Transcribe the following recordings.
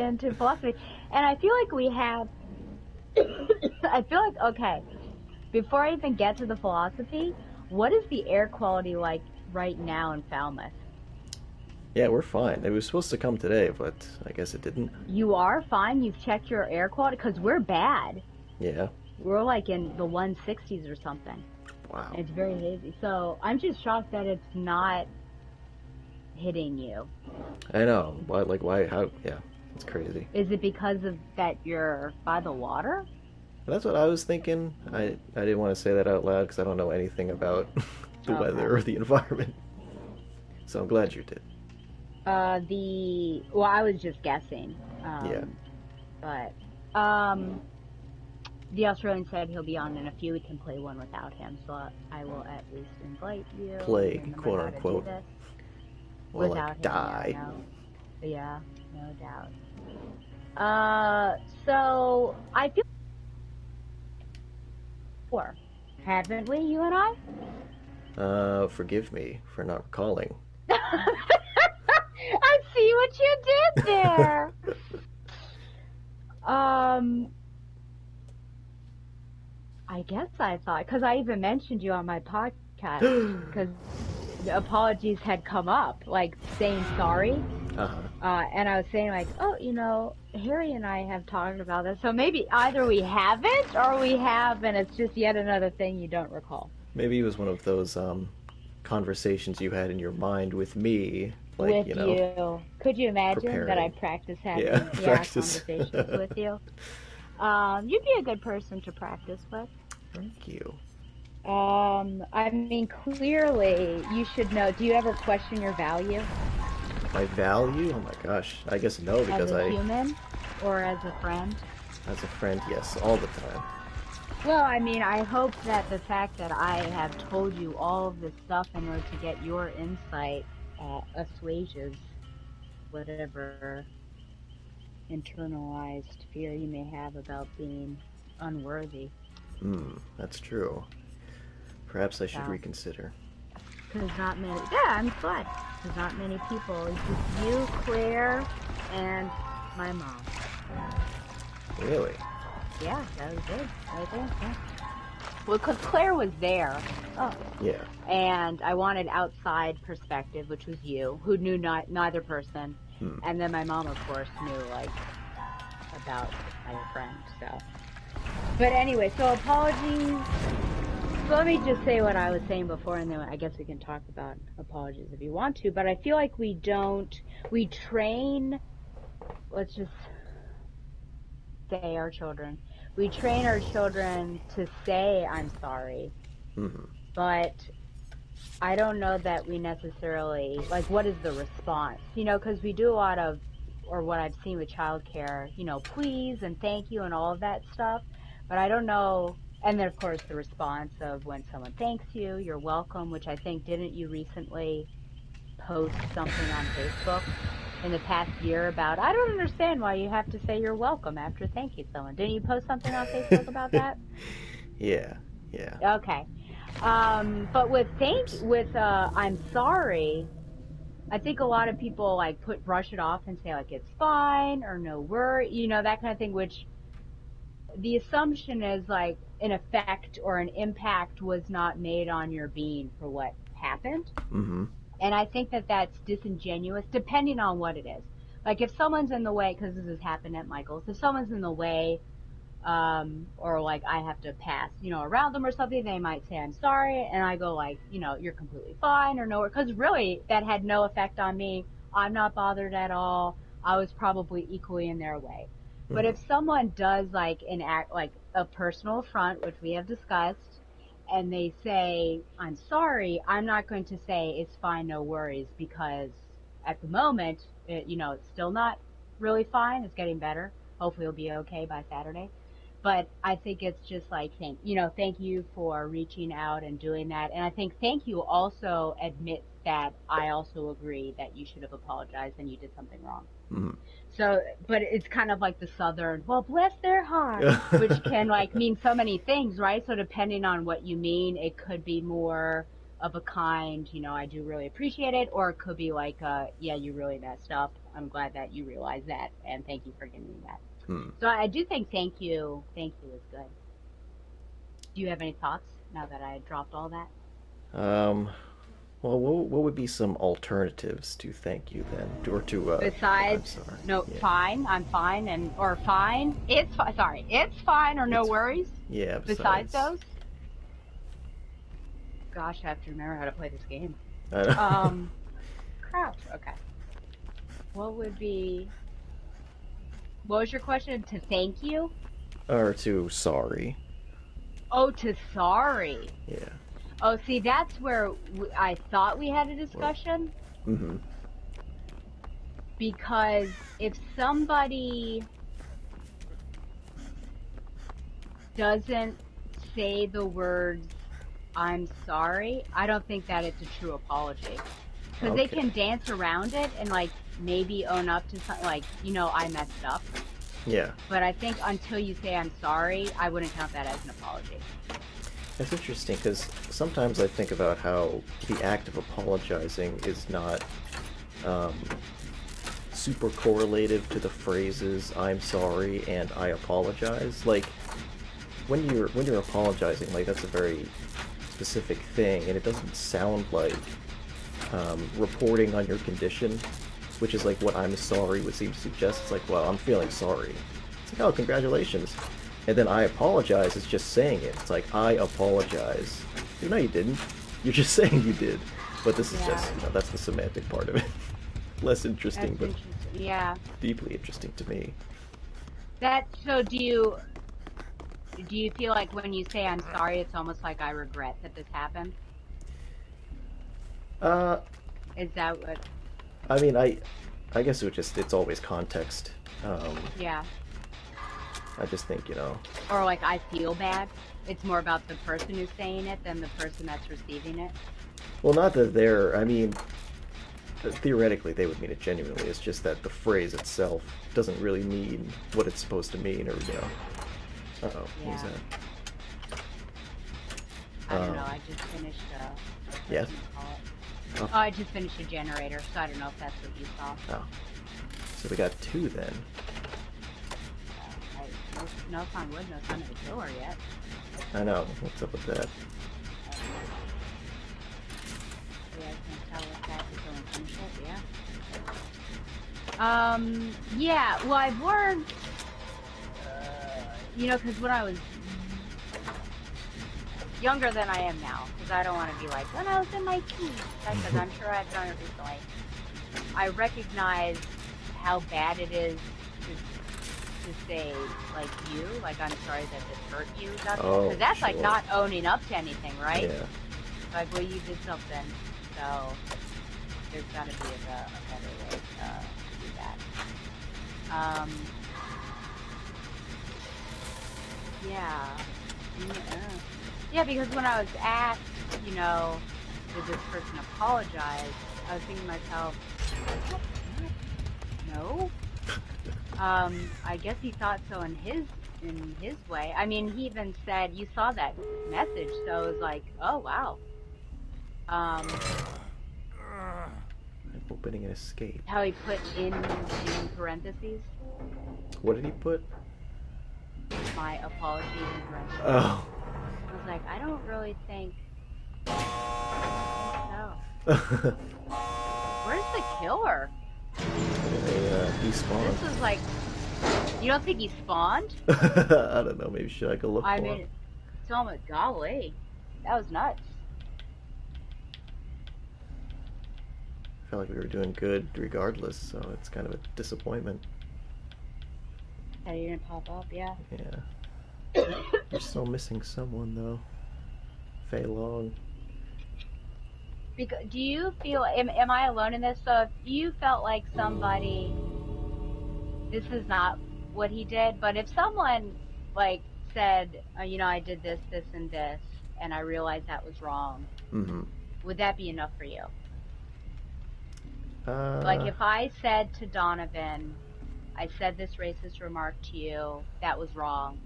into philosophy. And I feel like we have, I feel like, okay, before I even get to the philosophy, what is the air quality like right now in Falmouth? Yeah, we're fine. It was supposed to come today, but I guess it didn't. You are fine? You've checked your air quality? Because we're bad. Yeah. We're like in the 160s or something. Wow. It's very hazy. So I'm just shocked that it's not hitting you. I know. Why? Like, why? How? Yeah, it's crazy. Is it because of that you're by the water? That's what I was thinking. I didn't want to say that out loud because I don't know anything about the Okay. weather or the environment. So I'm glad you did. Well, I was just guessing. Yeah. But, um, the Australian said he'll be on in a few. We can play one without him. So I will at least invite you. Plague, Remember quote how to do unquote. this. Or Without like him, yeah, die. no. Yeah, no doubt. So I feel for, haven't we, you and I? Forgive me for not recalling. I see what you did there. Um, I guess I thought, because I even mentioned you on my podcast, because the apologies had come up, like saying sorry. Uh-huh. And I was saying like, oh, Harry and I have talked about this. So maybe either we haven't or we have, and it's just yet another thing you don't recall. Maybe it was one of those conversations you had in your mind with me, like, With you. Could you imagine that I preparing. practice Yeah, having, yeah, practice. conversations with you? You'd be a good person to practice with. Thank you. I mean, clearly you should know. Do you ever question your value My value? Oh my gosh. I guess no, as because a human or as a friend? as a friend, yes, all the time. Well, I mean, I hope that the fact that I have told you all of this stuff in order to get your insight assuages whatever internalized fear you may have about being unworthy. That's true. Perhaps I should So, reconsider. because not many, yeah, I'm glad. Because not many people, it's just you, Claire, and my mom. Really? Yeah, that was it, right there. Yeah. Well, because Claire was there. Oh. Yeah. And I wanted outside perspective, which was you, who knew neither person. And then my mom, of course, knew, like, about my friend, so. But anyway, so apologies. So let me just say what I was saying before, and then I guess we can talk about apologies if you want to. But I feel like we train, let's just say our children. We train our children to say, I'm sorry. But I don't know that we necessarily, like, what is the response? Because we do a lot of, or what I've seen with childcare, please and thank you and all of that stuff. But I don't know. And then, of course, the response of when someone thanks you, you're welcome, which I think, didn't you recently post something on Facebook in the past year about, I don't understand why you have to say you're welcome after thanking someone. Didn't you post something on Facebook about that? Yeah. Yeah. Okay. But Oops. I'm sorry, I think a lot of people like brush it off and say like it's fine or no worry, that kind of thing, which the assumption is like an effect or an impact was not made on your being for what happened. And I think that that's disingenuous depending on what it is. Like if someone's in the way, because this has happened at Michael's, if someone's in the way, or like I have to pass, around them or something, they might say, I'm sorry. And I go like, you're completely fine or no, because really that had no effect on me. I'm not bothered at all. I was probably equally in their way. But if someone does like an act, like a personal affront, which we have discussed, and they say, I'm sorry, I'm not going to say it's fine, no worries, because at the moment, it's still not really fine. It's getting better. Hopefully it'll be okay by Saturday. But I think it's just like thank you for reaching out and doing that. And I think thank you also admits that I also agree that you should have apologized and you did something wrong. So, but it's kind of like the Southern, well, bless their heart, which can like mean so many things, right? So depending on what you mean, it could be more of a kind, I do really appreciate it, or it could be like, yeah, you really messed up. I'm glad that you realize that, and thank you for giving me that. Hmm. So I do think thank you is good. Do you have any thoughts now that I dropped all that? Um, well, what would be some alternatives to thank you then, or to I'm Besides, sorry? no, Yeah, fine, I'm fine, and or fine, it's fine. Sorry, it's fine, or no it's worries. yeah. Besides Besides, those, gosh, I have to remember how to play this game. I don't, Um, Crap. Okay. What would be? What was your question? To thank you? or to sorry. Oh, to sorry. Yeah. Oh, see, that's where I thought we had a Well, discussion mm-hmm. because if somebody doesn't say the words "I'm sorry," I don't think that it's a true apology because they Okay. can dance around it and like maybe own up to something like, I messed up. Yeah. But I think until you say I'm sorry, I wouldn't count that as an apology. That's interesting because sometimes I think about how the act of apologizing is not um, super correlative to the phrases "I'm sorry" and "I apologize." Like when you're apologizing, like that's a very specific thing, and it doesn't sound like reporting on your condition, which is like what "I'm sorry" would seem to suggest. It's like, well, I'm feeling sorry. It's like, oh, congratulations. And then "I apologize" is just saying it. It's like, I apologize. No, you didn't. You're just saying you did. But this is Yeah, just, that's the semantic part of it. Less that's interesting, but interesting. Yeah. deeply interesting to me. So do you feel like when you say I'm sorry, it's almost like I regret that this happened? Uh, Is that what? I mean, I guess it's always context. Um, Yeah. I just think, Or like I feel bad. It's more about the person who's saying it than the person that's receiving it. well, not that I mean, theoretically they would mean it genuinely. It's just that the phrase itself doesn't really mean what it's supposed to mean, or, uh-oh, what was Yeah. that? I don't know. I just finished Yes? call it? Oh, Oh, I just finished a generator, so I don't know if that's what you saw. oh. So we got two then. No, knock on wood, no sign of a killer yet. I know. What's up with that? Yeah, I can't tell if that's still unfinished yet. Yeah. Well, I've learned, because when I was younger than I am now, because I don't want to be like when I was in my teens, because I'm sure I've done it recently. I recognize how bad it is to say like like I'm sorry that this hurt you, Oh, because that's like sure. not owning up to anything, right? Yeah. Like, well, you did something, so there's got to be a better way to do that. Um, yeah. Yeah. Yeah, because when I was asked, did this person apologize, I was thinking to myself, what? No. I guess he thought so in his way. I mean, he even said you saw that message, so it was like, oh wow. Um, I'm opening an escape. how he put in parentheses What did he put? my apologies in parentheses. Oh. I was like, I don't really think so. Where's the killer? He spawned. This was like, you don't think he spawned? I don't know. Maybe should I go look I for him? mean, it's almost golly, that was nuts. I felt like we were doing good regardless, so it's kind of a disappointment. That he didn't pop up, yeah. Yeah. We're still missing someone though. Fei Long. Because, do you feel, am I alone in this? So if you felt like somebody, this is not what he did, but if someone like said, I did this, this, and this, and I realized that was wrong, Mm-hmm. would that be enough for you? Like Uh, if I said to Donovan, I said this racist remark to you, that was wrong,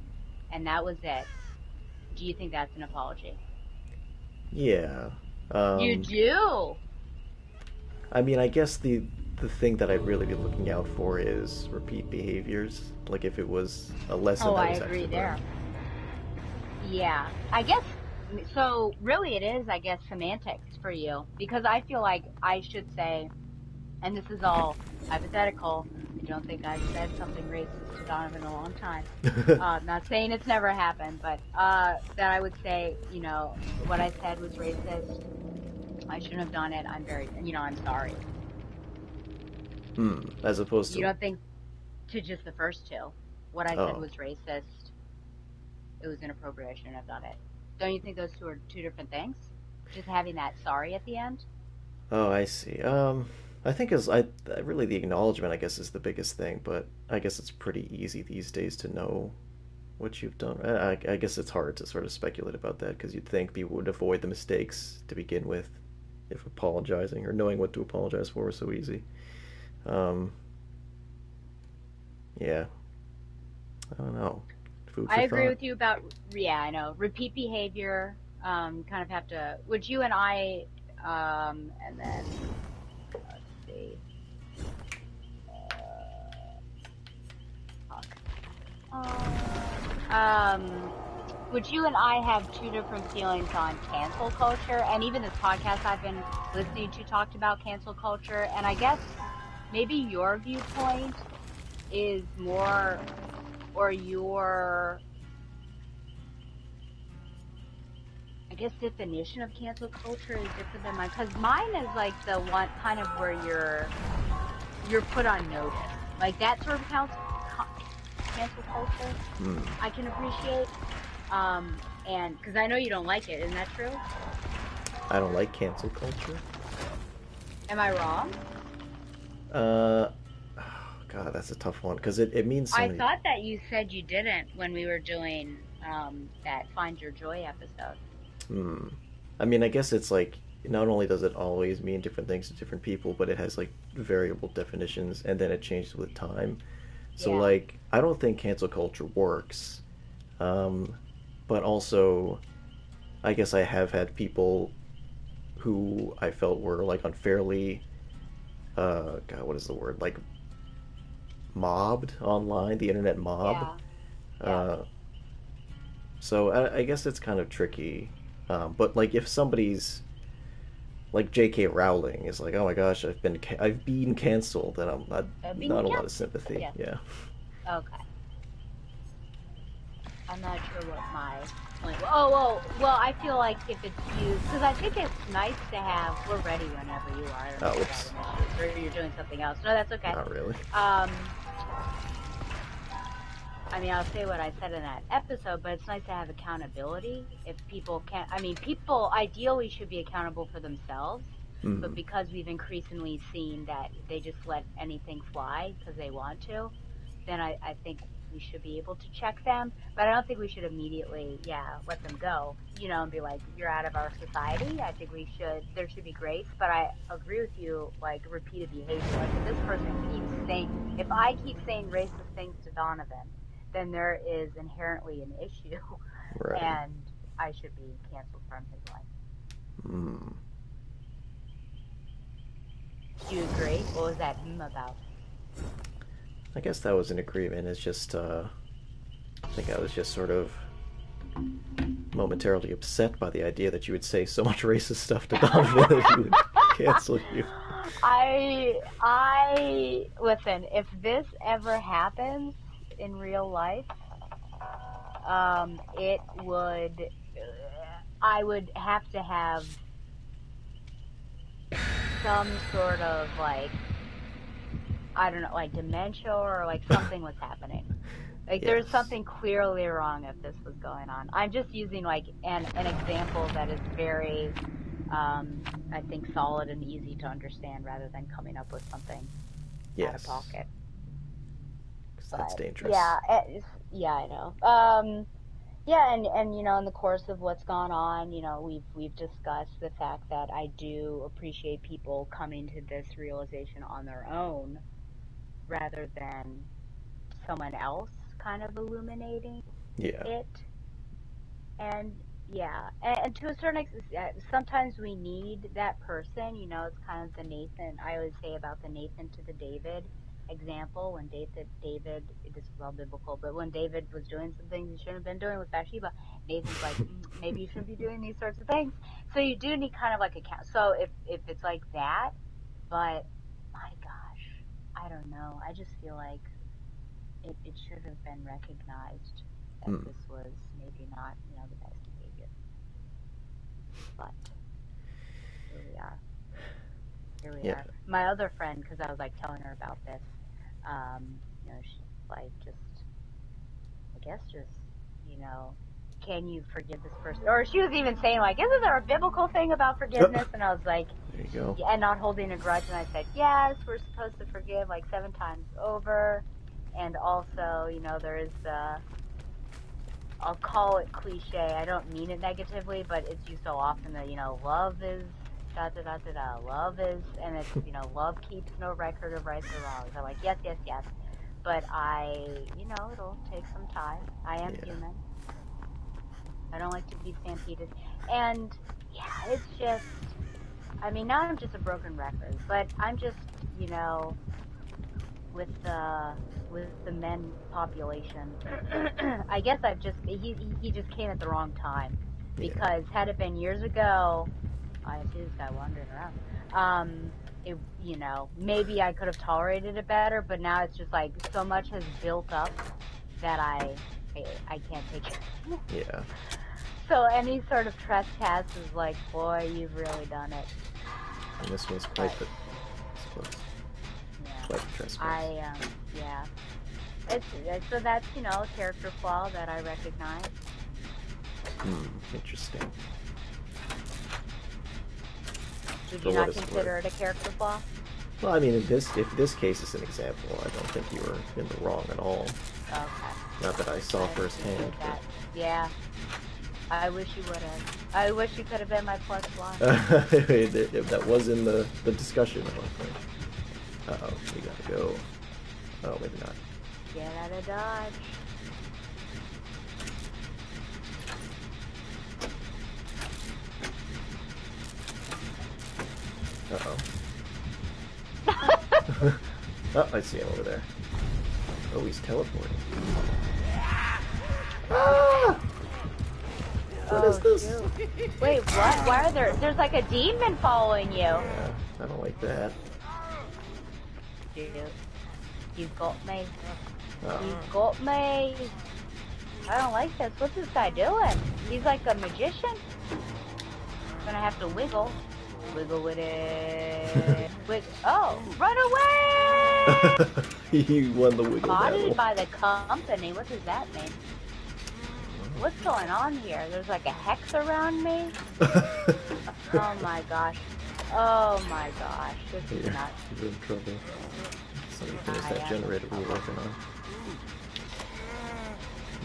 and that was it. Do you think that's an apology? yeah. You do? I mean, I guess the the thing that I'd really be looking out for is repeat behaviors. Like if it was a lesson Oh, that I was agree actually there. learned. Yeah, I guess so. Really, it is, I guess, semantics for you because I feel like I should say, and this is all hypothetical. I don't think I've said something racist to Donovan in a long time. Not saying it's never happened, but that I would say, what I said was racist. I shouldn't have done it. I'm very, I'm sorry. As opposed You to, don't think to just the first two. What I said oh, was racist. It was inappropriate. I shouldn't have done it. Don't you think those two are two different things? Just having that sorry at the end? oh, I see. I think really the acknowledgement, I guess, is the biggest thing, but I guess it's pretty easy these days to know what you've done. I guess it's hard to sort of speculate about that because you'd think people would avoid the mistakes to begin with if apologizing or knowing what to apologize for was so easy. Um, yeah, I don't know. Food for I agree thought. with you about, yeah, I know. Repeat behavior, kind of have to, would you and I, and then, let's see. Um, would you and I have two different feelings on cancel culture? And even this podcast I've been listening to talked about cancel culture. And I guess maybe your viewpoint is more, or your, I guess, definition of cancel culture is different than mine. Because mine is like the one kind of where you're put on notice. Like that sort of cancel culture Hmm. I can appreciate. And because I know you don't like it, isn't that true? I don't like cancel culture. Am I wrong? Oh, God, that's a tough one because it means so I many. thought that you said you didn't when we were doing that Find Your Joy episode. Hmm. I mean, I guess it's like not only does it always mean different things to different people, but it has like variable definitions, and then it changes with time. So Yeah. like, I don't think cancel culture works. Um, but also, I guess I have had people who I felt were like unfairly, God, what is the word? Like mobbed online, the internet mob. Yeah. Yeah. Uh, so I guess it's kind of tricky. But like if somebody's like J.K. Rowling is like, oh my gosh, I've been canceled, and I'm Being not a lot of canceled. sympathy. Yeah. Yeah, Okay. I'm not sure what my point. Well. I feel like if it's used, because I think it's nice to have. We're ready whenever you are. I don't know oh, if you're oops, having issues or you're doing something else. No, that's okay. not really. Um, I mean, I'll say what I said in that episode, but it's nice to have accountability. If people can't, I mean, people ideally should be accountable for themselves, but Mm, because we've increasingly seen that they just let anything fly because they want to, then I think we should be able to check them. But I don't think we should immediately, yeah, let them go, and be like, you're out of our society. I think there should be grace. But I agree with you, like repeated behavior. Like if this person if I keep saying racist things to Donovan, then there is inherently an issue, right. and I should be canceled from his life. Mm. Do you agree? What was that about? I guess that was an agreement. It's just, I think I was just sort of momentarily upset by the idea that you would say so much racist stuff to Donovan that he would cancel you. I listen. If this ever happens in real life, it would. I would have to have some sort of like, I don't know, like dementia or like something was happening. Like there's Yes. something clearly wrong if this was going on. I'm just using like an example that is very, I think, solid and easy to understand rather than coming up with something out of Yes. pocket. Because that's But dangerous. yeah, yeah, I know. Yeah, and in the course of what's gone on, we've discussed the fact that I do appreciate people coming to this realization on their own rather than someone else kind of illuminating Yeah. it. And Yeah, and to a certain extent, sometimes we need that person. You know, it's kind of the Nathan. I always say about the Nathan to the David example. When David, this is all biblical, but when David was doing some things he shouldn't have been doing with Bathsheba, Nathan's like, maybe you shouldn't be doing these sorts of things. So you do need kind of like a count. So if it's like that, but my gosh, I don't know. I just feel like it should have been recognized that Hmm. this was maybe not, the best behavior. But here we are. Here we Yeah. are. My other friend, because I was like telling her about this, she's like, just, I guess, just, you know, can you forgive this person? Or she was even saying, like, isn't there a biblical thing about forgiveness? And I was like, There you go. yeah, and not holding a grudge. And I said, yes, we're supposed to forgive like 7 times over. And also, there is I'll call it cliche. I don't mean it negatively, but it's used so often that, love is da da da da da. Love is, and it's, love keeps no record of rights or wrongs. I'm like, yes, yes, yes. But it'll take some time. I am Yeah. human. I don't like to be stampeded. And yeah, it's just, I mean, now I'm just a broken record, but I'm just, you know, with the men population. I guess he just came at the wrong time, Yeah. because had it been years ago, I see this guy wandering around. Maybe I could have tolerated it better, but now it's just like so much has built up that I can't take it. Yeah. So any sort of trespass is like, boy, you've really done it. And this was But quite the, I suppose, yeah, quite the trespass. yeah. So that's a character flaw that I recognize. Interesting. Would For you what not it's consider worth. it a character flaw? Well, I mean, if this case is an example, I don't think you were in the wrong at all. Okay, Not that I saw I firsthand, appreciate that. Yeah, I wish you would have. I wish you could have been my plus one. but that was in the discussion, I don't think. Uh-oh, we gotta go. Oh, maybe not. Get out of Dodge. Uh-oh. Oh, I see him over there. Oh, he's teleporting. Ah! What is this? Shoot. Wait, what? Why are there's like a demon following you? Yeah, I don't like that. Shoot. He's got me. Oh. He's got me. I don't like this. What's this guy doing? He's like a magician. Gonna have to wiggle. Wiggle with it. Oh, run away! He won the wiggle Spotted battle. by the company. What does that mean? What's going on here? There's like a hex around me? Oh my gosh. Oh my gosh. This is nuts. You're in trouble. Somebody finish that am. generator we were working on.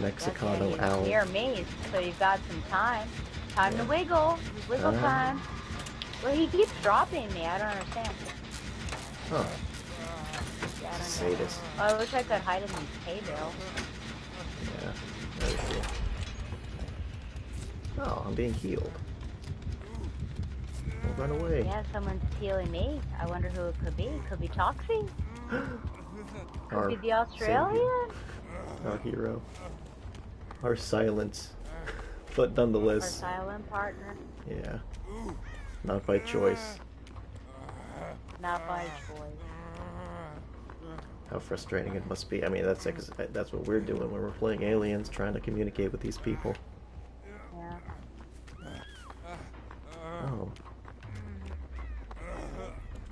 Mexicano He's owl. near me, so you've got some time. Time to wiggle. Wiggle time. Well, he keeps dropping me. I don't understand. Huh. Yeah, I don't know. Sadist. Oh, I wish I could hide in these hay bales. Yeah. Very cool. Oh, I'm being healed. Don't run away. Yeah, someone's healing me. I wonder who it could be. Could be Toxie. Could be the Australian. Our hero. Our silence. But Our nonetheless, silent partner. yeah. Not by choice. Not by choice. How frustrating it must be. I mean, that's what we're doing when we're playing aliens, trying to communicate with these people. Yeah. Oh.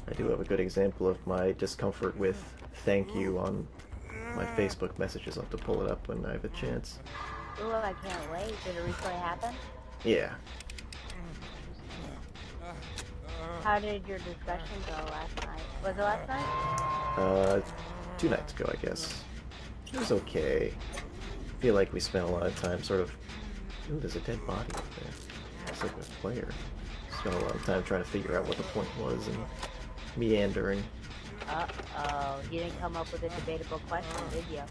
I do have a good example of my discomfort with thank you on my Facebook messages. I'll have to pull it up when I have a chance. Ooh, I can't wait. Did it recently happen? Yeah. How did your discussion go last night? Was it last night? 2 nights ago, I guess. It was okay. I feel like we spent a lot of time sort of... Ooh, there's a dead body up there. It's like a player. Spent a lot of time trying to figure out what the point was and meandering. Uh-oh. You didn't come up with a debatable question, did you?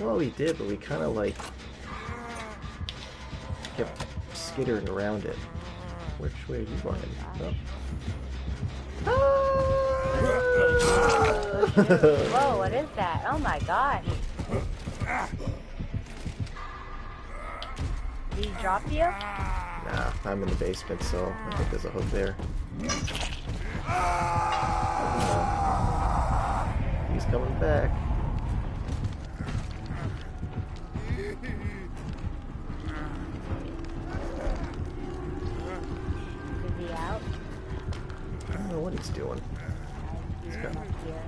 Well, we did, but we kind of like kept skittering around it. Which way are you going? No. Whoa, what is that? Oh my gosh. Did he drop you? Nah, I'm in the basement, so I think there's a hook there. He's coming back. Is he out? I don't know what he's doing. He's up here.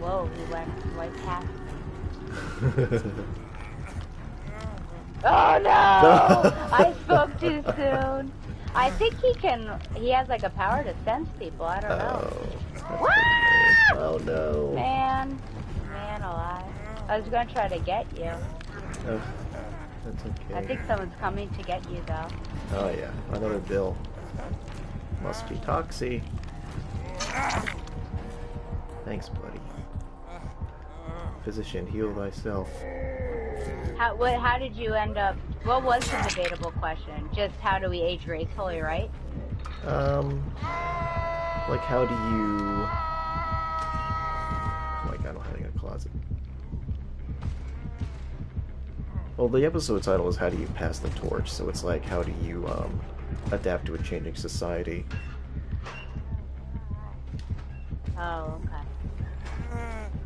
Whoa, he went right past me. Oh no! I spoke too soon. I think he has like a power to sense people. I don't know. Oh no. Man alive. I was gonna try to get you. Oh, that's okay. I think someone's coming to get you though. Oh yeah, another Bill. Must be Toxie. Thanks, buddy. Physician, heal thyself. How did you end up? What was the debatable question? Just how do we age gracefully, right? Like how do you? Oh my god, I don't have any in a closet. Well, the episode title is "How do you pass the torch?" So it's like, how do you adapt to a changing society? Oh, okay.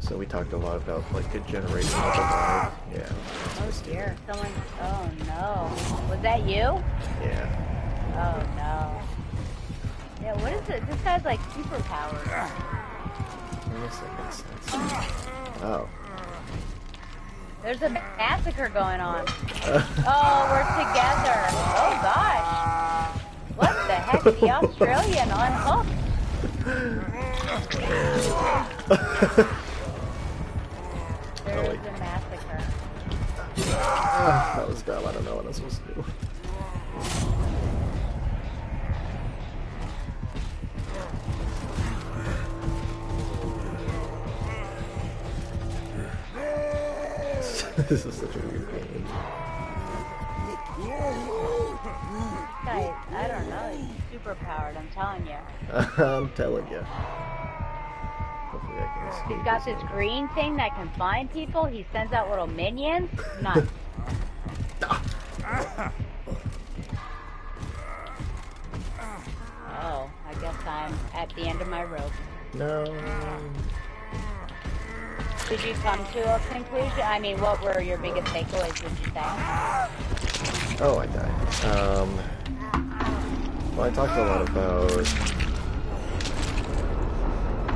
So we talked a lot about like a generation of alive. Yeah. Oh dear, someone. Oh no, was that you? Yeah. Oh no. Yeah, what is it? This guy's like superpowers. I guess that makes sense. Oh. There's a massacre going on. Oh, we're together. Oh gosh. What the heck? The Australian unhooked. There is a massacre. That was dumb. I don't know what I was supposed to do. This is such a weird game. Guys, I don't know. He's super powered, I'm telling you. I'm telling you. Hopefully I can escape. He's got this green thing that can find people. He sends out little minions. Nuts. Oh, I guess I'm at the end of my rope. No. Did you come to a conclusion? I mean, what were your biggest takeaways, would you say? Oh, I died. Well, I talked a lot about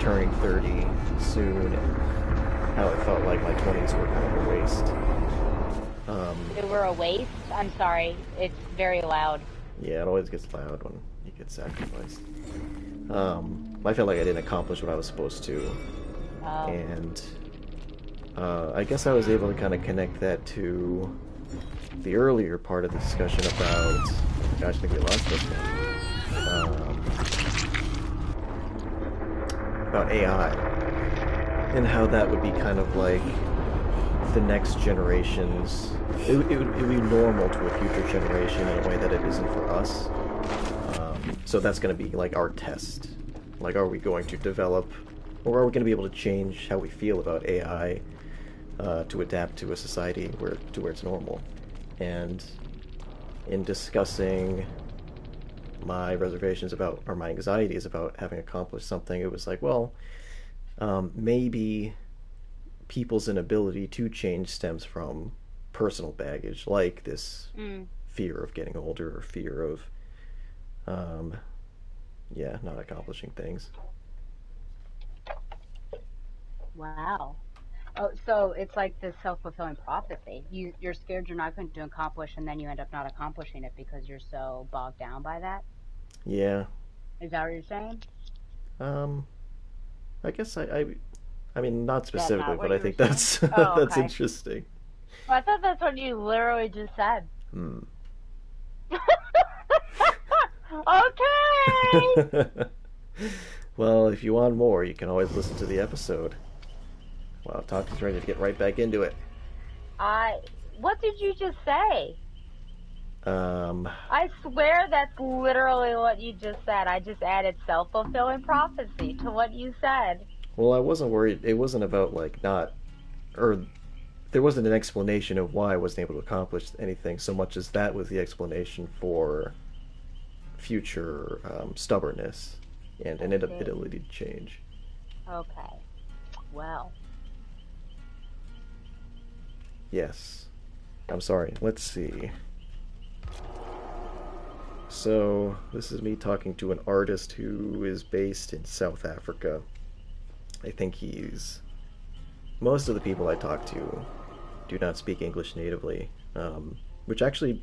turning 30 soon and how it felt like my 20s were kind of a waste. They were a waste? I'm sorry. It's very loud. Yeah, it always gets loud when you get sacrificed. I felt like I didn't accomplish what I was supposed to. Oh. And I guess I was able to kind of connect that to the earlier part of the discussion about... Gosh, I think we lost this one. About AI. And how that would be kind of like the next generation's... It would be normal to a future generation in a way that it isn't for us. So that's going to be like our test. Like, are we going to develop, or are we going to be able to change how we feel about AI to adapt to a society where it's normal? And in discussing my reservations about, or my anxieties about having accomplished something, it was like, well, maybe people's inability to change stems from personal baggage, like this fear of getting older or fear of not accomplishing things. Wow. Oh, so it's like this self-fulfilling prophecy. You're scared you're not going to accomplish, and then you end up not accomplishing it because you're so bogged down by that? Yeah. Is that what you're saying? I guess I mean, not specifically, not but I think that's oh, that's okay. interesting. Well, I thought that's what you literally just said. Okay! Well, if you want more, you can always listen to the episode. Wow, Toxie's ready to get right back into it. I. What did you just say? Um, I swear that's literally what you just said. I just added self-fulfilling prophecy to what you said. well, I wasn't worried. It wasn't about like not, or there wasn't an explanation of why I wasn't able to accomplish anything so much as that was the explanation for future stubbornness and an I see. inability to change. Okay. Well, Yes. I'm sorry. Let's see. So, this is me talking to an artist who is based in South Africa. I think he's. Most of the people I talk to do not speak English natively, which actually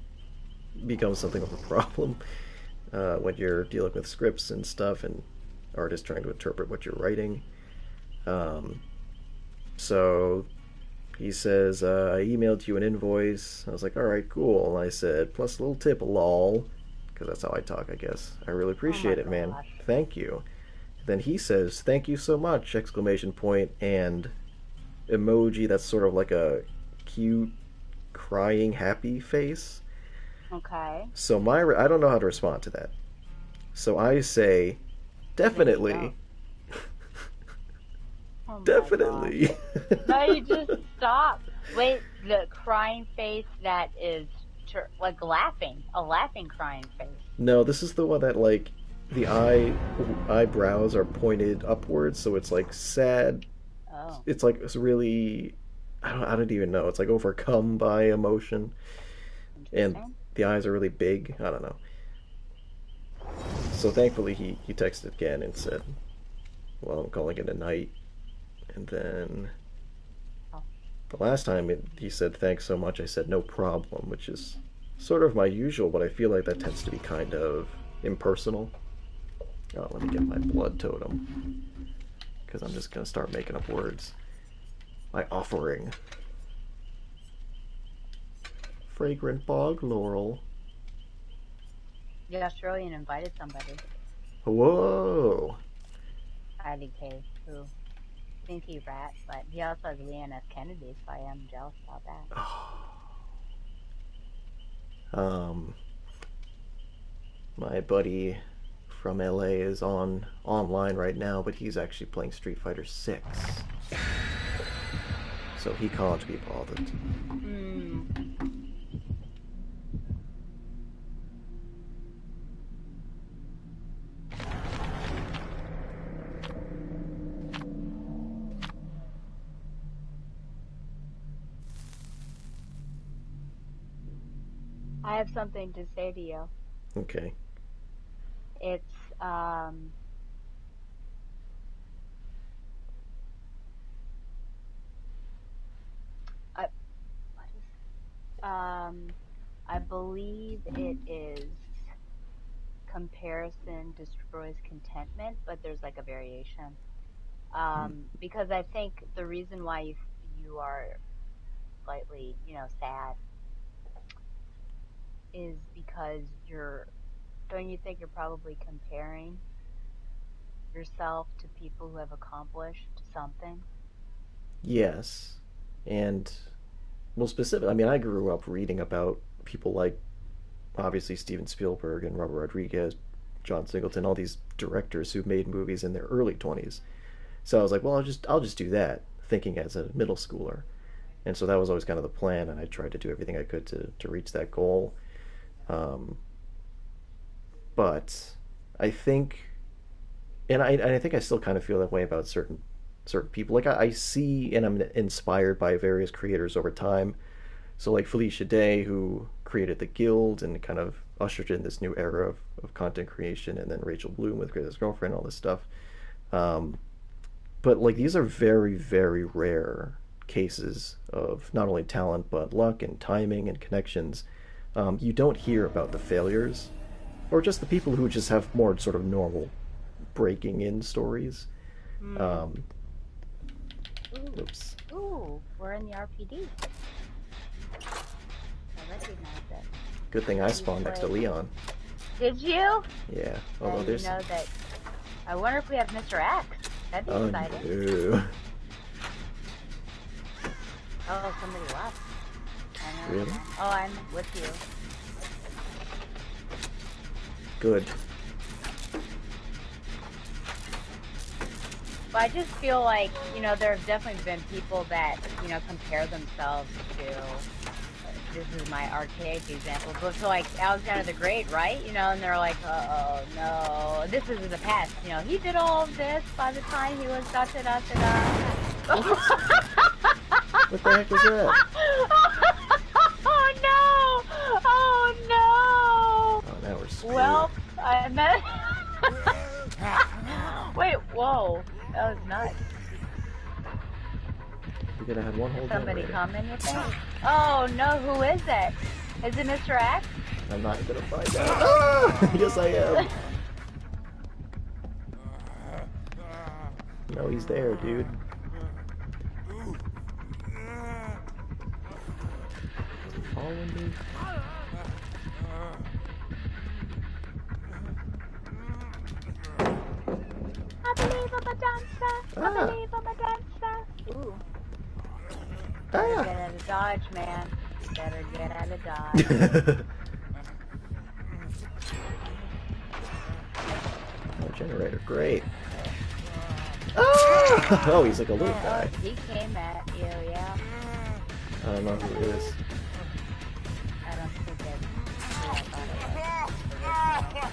becomes something of a problem when you're dealing with scripts and stuff and artists trying to interpret what you're writing. Um, so he says, I emailed you an invoice. I was like, all right, cool. And I said, plus a little tip, lol, because that's how I talk, I guess. I really oh my appreciate it, man. gosh. Thank you. Then he says, thank you so much, exclamation point, and emoji that's sort of like a cute, crying, happy face. Okay. So I don't know how to respond to that. So I say, Maybe you don't. definitely, Oh my gosh. definitely. No, you just stop. Wait, the crying face that is like laughing, a laughing crying face. No, this is the one that like the eyebrows are pointed upwards, so it's like sad. Oh, It's like it's really I don't even know. It's like overcome by emotion, and interesting. the eyes are really big. I don't know. So thankfully he texted again and said, "Well, I'm calling it a night." And then Oh, the last time he said thanks so much, I said no problem, which is sort of my usual, but I feel like that tends to be kind of impersonal. Oh, let me get my blood totem because I'm just gonna start making up words. My offering, fragrant bog laurel. the Australian invited somebody, Whoa. IDK, who stinky rat, but he also has Leon F. Kennedy, so I am jealous about that. Um, my buddy from LA is online right now, but he's actually playing Street Fighter 6. So he can't be bothered. Hmm. I have something to say to you. Okay. It's I what is I believe it is comparison destroys contentment, but there's like a variation. Because I think the reason why you are slightly, sad is because don't you think you're probably comparing yourself to people who have accomplished something? Yes. And, well, specific. I mean, I grew up reading about people like, obviously, Steven Spielberg and Robert Rodriguez, John Singleton, all these directors who made movies in their early 20s. So I was like, well, I'll just do that, thinking as a middle schooler. And so that was always kind of the plan, and I tried to do everything I could to reach that goal. Um, but I think, and I think I still kind of feel that way about certain people. Like I see and I'm inspired by various creators over time. So like Felicia Day, who created the Guild and kind of ushered in this new era of content creation, and then Rachel Bloom with Greatest Girlfriend, all this stuff. Um, but like these are very, very rare cases of not only talent but luck and timing and connections. You don't hear about the failures or just the people who just have more sort of normal breaking in stories. Hmm. Um, Ooh. oops. Ooh, we're in the RPD. I recognize it. Good thing I You spawned next to play. Leon. Did you? Yeah. Although Then you there's. know that. I wonder if we have Mr. X. That'd be Oh exciting. no. Oh, somebody left. know. Really? Oh, I'm with you. Good. But I just feel like, you know, there have definitely been people that, you know, compare themselves to, this is my archaic example, but to like Alexander the Great, right? You know, and they're like, oh no, this is in the past. You know, he did all of this by the time he was da da da da da. What the heck was that? Oh no! Oh no! Oh, now we're screwed. Well, I met. Wait, whoa, that was nuts. We could have had one whole Somebody generator. coming, you think? Oh no, who is it? Is it Mr. X? I'm not gonna find out. Ah! Yes, I am. No, he's there, dude. Is he following me? I believe I'm a dancer. I believe I'm a dancer. Ooh. Better Ah! get out of Dodge, man. Better get out of Dodge. Oh, generator, great. Ah! Oh, he's like a little guy. He came at you, yeah. I don't know who it is. I don't think it's who I thought it was.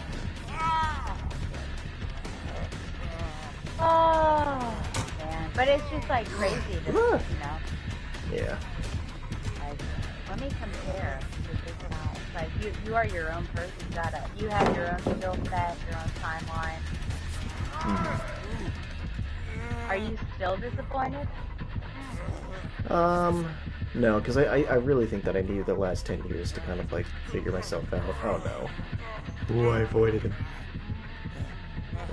Oh, man. But it's just like crazy to, you know. Yeah. Like, let me compare to this guy. It's like you are your own person. You have your own skill set, your own timeline. Are you still disappointed? No, because I really think that I needed the last 10 years to kind of like figure myself out. Oh no. Oh, I avoided him.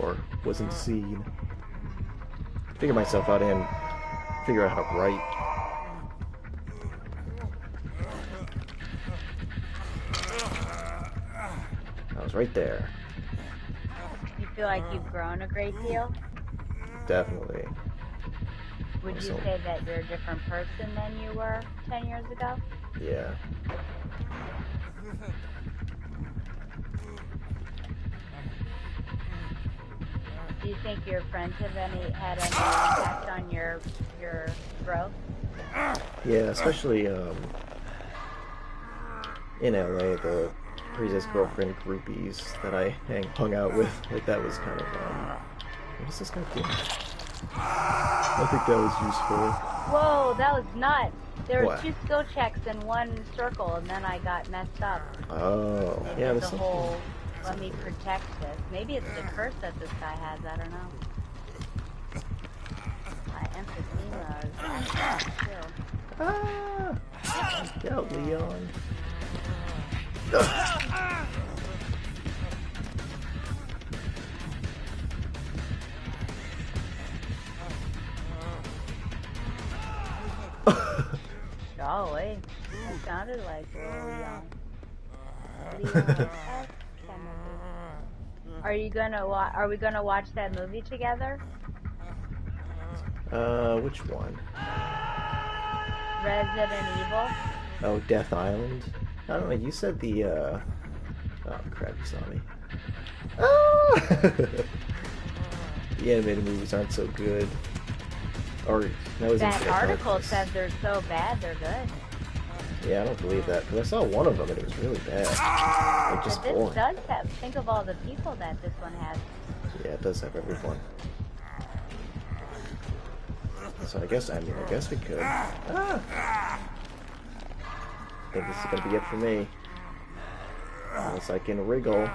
Or wasn't seen. Figure myself out and figure out how to write. I was right there. You feel like you've grown a great deal? Definitely. Would you So- say that you're a different person than you were 10 years ago? Yeah. Do you think your friends have had any impact on your growth? Yeah, especially in LA, the previous girlfriend groupies that I hung out with, like that was kind of what is this guy doing? I think that was useful. Whoa, that was nuts. There were What? 2 skill checks in one circle, and then I got messed up. Oh, Maybe yeah, it's there's a something. whole, let me protect this. Maybe it's the curse that this guy has, I don't know. My emphysema is active too. Ah! Go, Leon. Golly, it sounded like Leon. Leon S. Kennedy. Are we gonna watch that movie together? Which one? Resident Evil? Oh, Death Island? I don't know, you said the, oh crap, you saw me. Ah! The animated movies aren't so good. Or, that was That in article Darkness. says they're so bad, they're good. Yeah, I don't believe that, because I saw one of them and it was really bad. Like, just But this boring. does have, think of all the people that this one has. Yeah, it does have everyone. So I guess we could. Ah! I think this is gonna be it for me. Unless I can wriggle.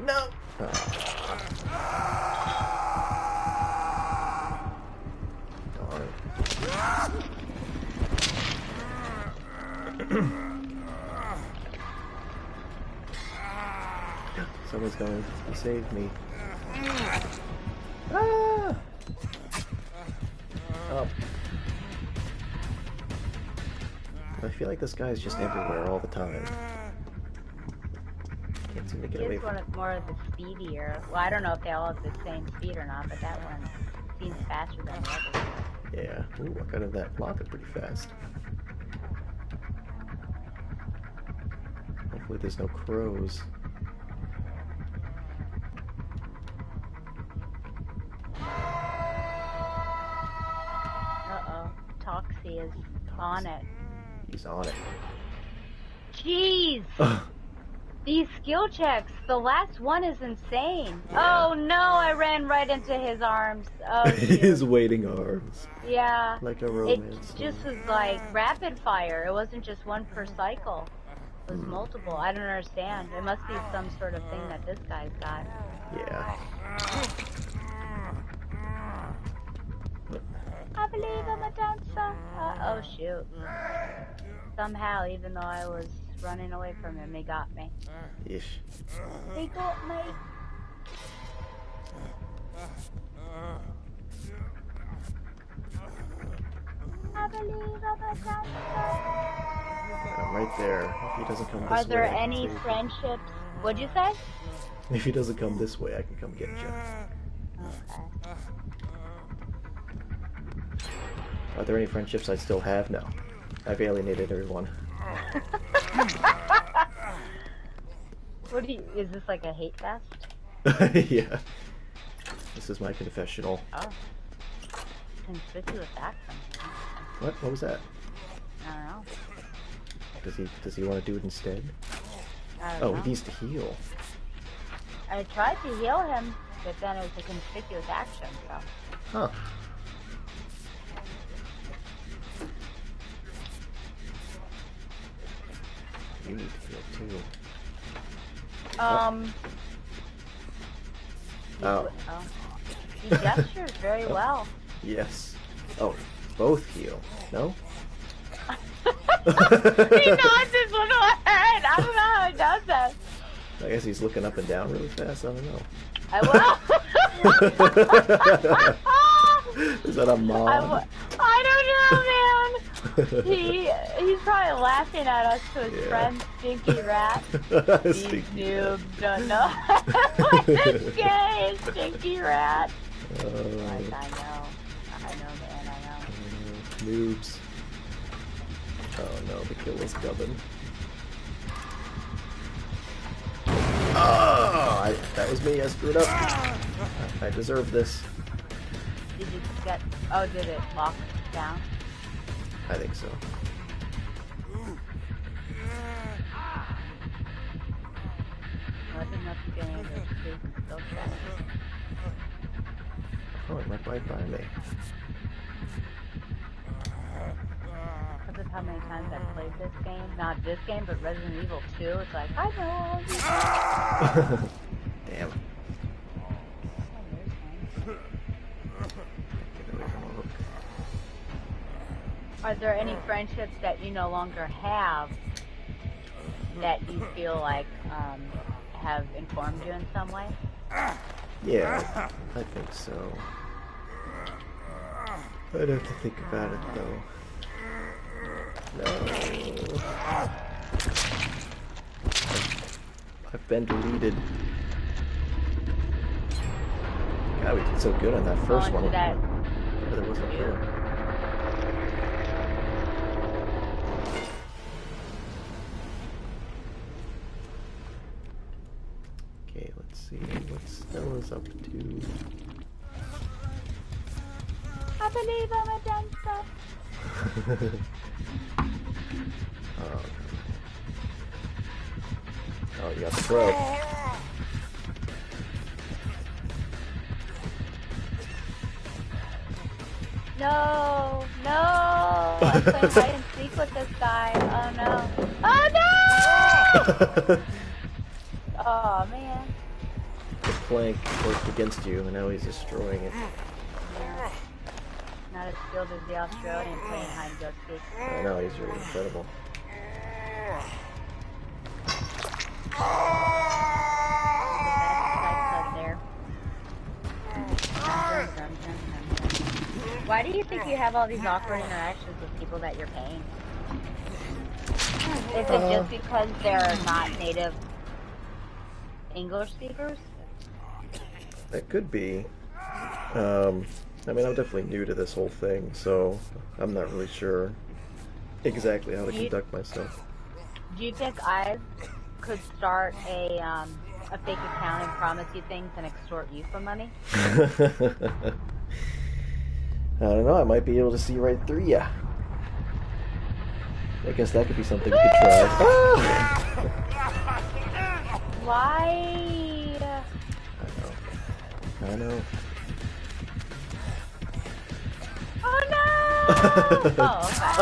No! Darn. Someone's going to save me. Ah! Oh. I feel like this guy's just everywhere all the time. Can't seem to get away Here's from one of more of the speedier. Well, I don't know if they all have the same speed or not, but that one seems faster than the other. Yeah. Ooh, I got in that locker pretty fast. Hopefully there's no crows. Uh-oh. Toxie is on it. He's on it. Jeez! These skill checks, the last one is insane. Yeah. Oh no, I ran right into his arms. Oh, His waiting arms. yeah. Like a romance. It just was like rapid fire. It wasn't just one per cycle. It was multiple. I don't understand. It must be some sort of thing that this guy's got. Yeah. I believe I'm a dancer. Oh shoot. Somehow, even though I was running away from him, he got me. Ish. He got me. I believe I'm a dancer. I'm right there. If he doesn't come this way. Are there I can any take- friendships? What'd you say? If he doesn't come this way, I can come get you. Okay. Are there any friendships I still have? No. I've alienated everyone. What do you? Is this like a hate fest? Yeah. This is my confessional. Oh. Conspicuous action. What? What was that? I don't know. Does he want to do it instead? I don't Oh, know. he needs to heal. I tried to heal him, but then it was a conspicuous action, so. Huh. You need to heal too. Oh. Oh. He gestures very well. Yes. Oh, both heal. No? He nods his little head. I don't know how he does that. I guess he's looking up and down really fast. I don't know. I will. Is that a mom? I don't know, man. He's probably laughing at us to his Yeah. friend Stinky Rat. These Stinky noobs don't know. It's gay, Stinky Rat. Like, I know, man, I know. Noobs. Oh no, the kill is coming. Oh, that was me. I screwed up. I deserve this. Did you get? Oh, did it lock down? I think so. Wasn't enough to get into the street and still check. Oh, it went right by me. Because of how many times I've played this game. Not this game, but Resident Evil 2. It's like, I know all these Damn. Are there any friendships that you no longer have that you feel like have informed you in some way? Yeah, I think so. I'd have to think about it though. No. I've been deleted. God, we did so good on that first one. That But it wasn't good. Okay, let's see what Stella's up to. I believe I'm a dancer. Oh, you got the throw. No, no. I'm playing hide and seek with this guy. Oh no. Oh no! Oh man. The plank worked against you, and now he's destroying it. Yeah. Not as skilled as the Australian playing hide and go seek. I know, he's really incredible. Why do you think you have all these awkward interactions with people that you're paying? Is it just because they're not native English speakers? That could be. I mean, I'm definitely new to this whole thing, so I'm not really sure exactly how to Do you conduct myself. do you think I could start a fake account and promise you things and extort you for money? I don't know, I might be able to see right through ya. I guess that could be something we could try. Ah! Why? I know. Oh no! Oh, okay.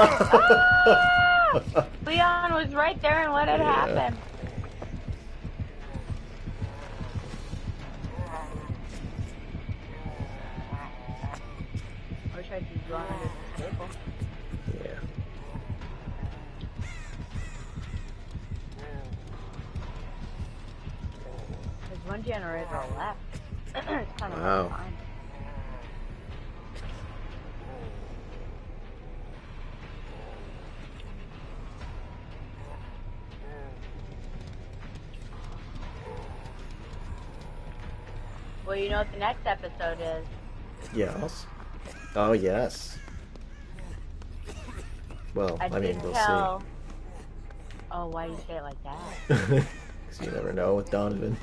Ah! Leon was right there and what had Yeah. happened? I wish I could go under the table. Yeah. There's one generator left. It's kind of hard to Wow. find. Well, you know what the next episode is? Yes. Oh, yes. Well, I I mean, did we'll tell. Oh, why do you say it like that? see. 'Cause you never know with Donovan.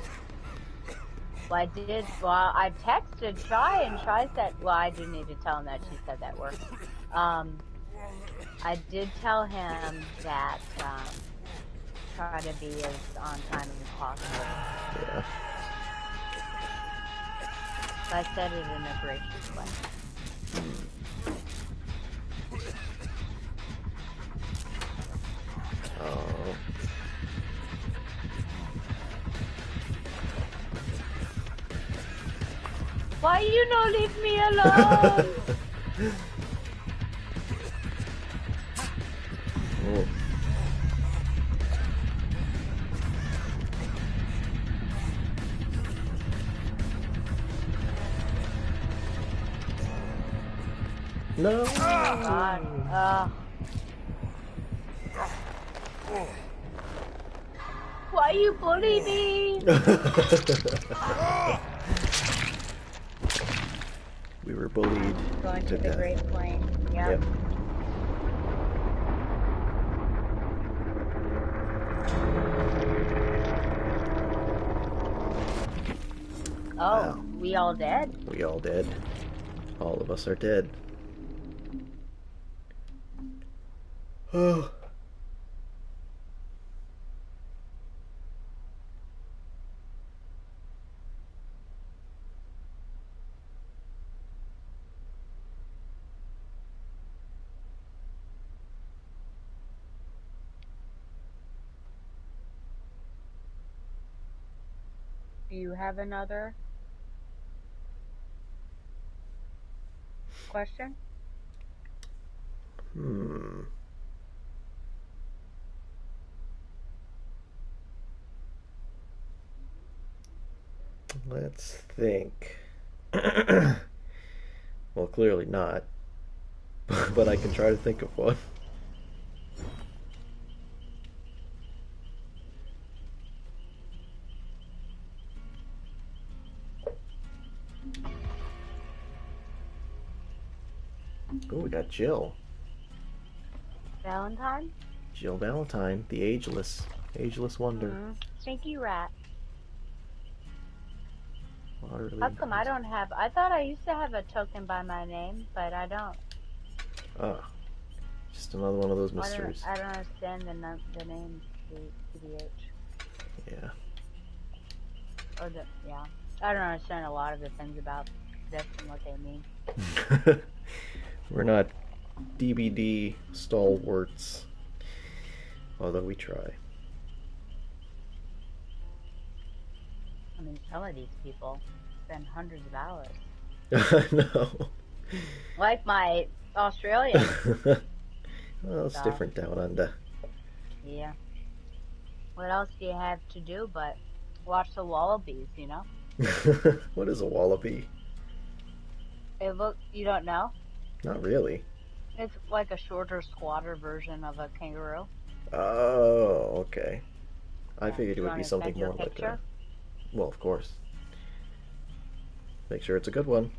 Well, I did. Well, I texted Shy, and Shy said, "Well, I do need to tell him that she said that word." I did tell him that try to be as on time as possible. Yeah. But I said it in a gracious way. Oh. Why you no leave me alone? Oh. No. God. Why you bully me? We were bullied Going to to the death. Great Plains. Yep. Yep. Oh, Wow. we all dead? We all dead. All of us are dead. Oh. Do you have another question? Let's think. Well, clearly not. But I can try to think of one. Oh, we got Jill. Valentine? Jill Valentine, the ageless wonder. Stinky rat. Waterly How come I don't have? I thought I used to have a token by my name, but I don't. Ah, just another one of those mysteries. I don't understand the name TBH. Yeah. Yeah. I don't understand a lot of the things about this and what they mean. We're not DBD stalwarts, although we try. I mean, some of these people spend hundreds of hours. No. Like my Australian. Well, it's different down under. Yeah. What else do you have to do but watch the wallabies, you know? What is a wallaby? You don't know? Not really. It's like a shorter, squatter version of a kangaroo. Oh, okay. I Yeah. figured it You would want be to something send you a more like picture? Well, of course. Make sure it's a good one.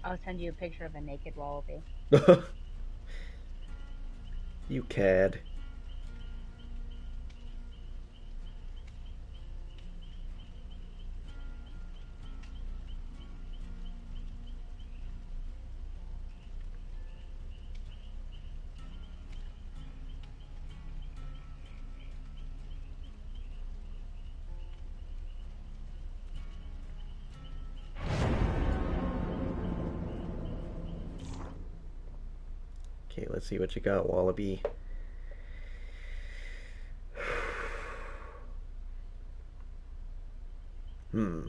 I'll send you a picture of a naked wallaby. You cad. Okay, let's see what you got, Wallaby.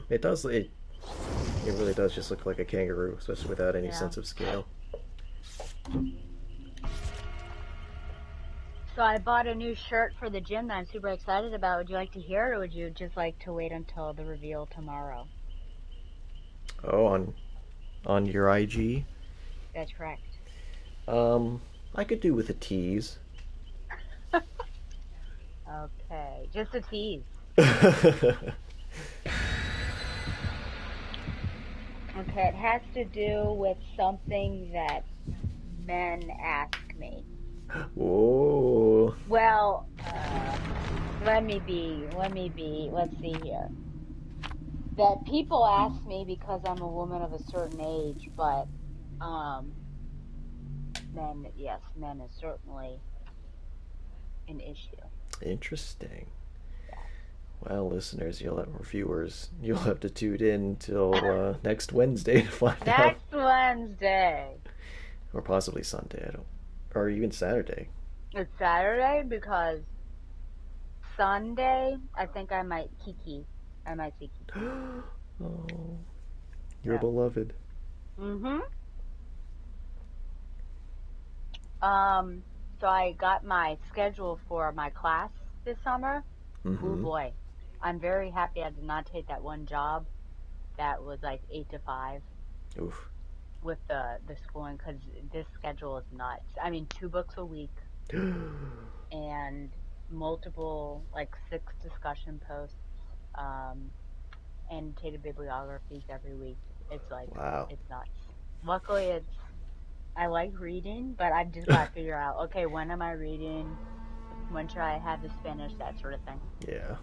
It does. It really does just look like a kangaroo, especially without any Yeah. sense of scale. So I bought a new shirt for the gym that I'm super excited about. Would you like to hear it, or would you just like to wait until the reveal tomorrow? Oh, on your IG. That's correct. I could do with a tease. Okay, just a tease. Okay, it has to do with something that men ask me. Whoa. Well, let's see here. That people ask me because I'm a woman of a certain age, but, men is certainly an issue. Interesting. Yeah. Well, listeners, or viewers, you'll have to tune in till next Wednesday to find out, Next Wednesday. or possibly Sunday. I don't, or even Saturday. It's Saturday because Sunday, I think I might Kiki. I might see Kiki. Oh, you're Yeah. beloved. Mm-hmm. So I got my schedule for my class this summer. Oh Mm-hmm. boy. I'm very happy I did not take that one job that was like 8 to 5 Oof. with the schooling, because this schedule is nuts. I mean, 2 books a week and multiple, like 6 discussion posts, annotated bibliographies every week. It's like, Wow. it's nuts. Luckily, I like reading, but I've just got to figure out, okay, when am I reading? When should I have this finished? That sort of thing. Yeah.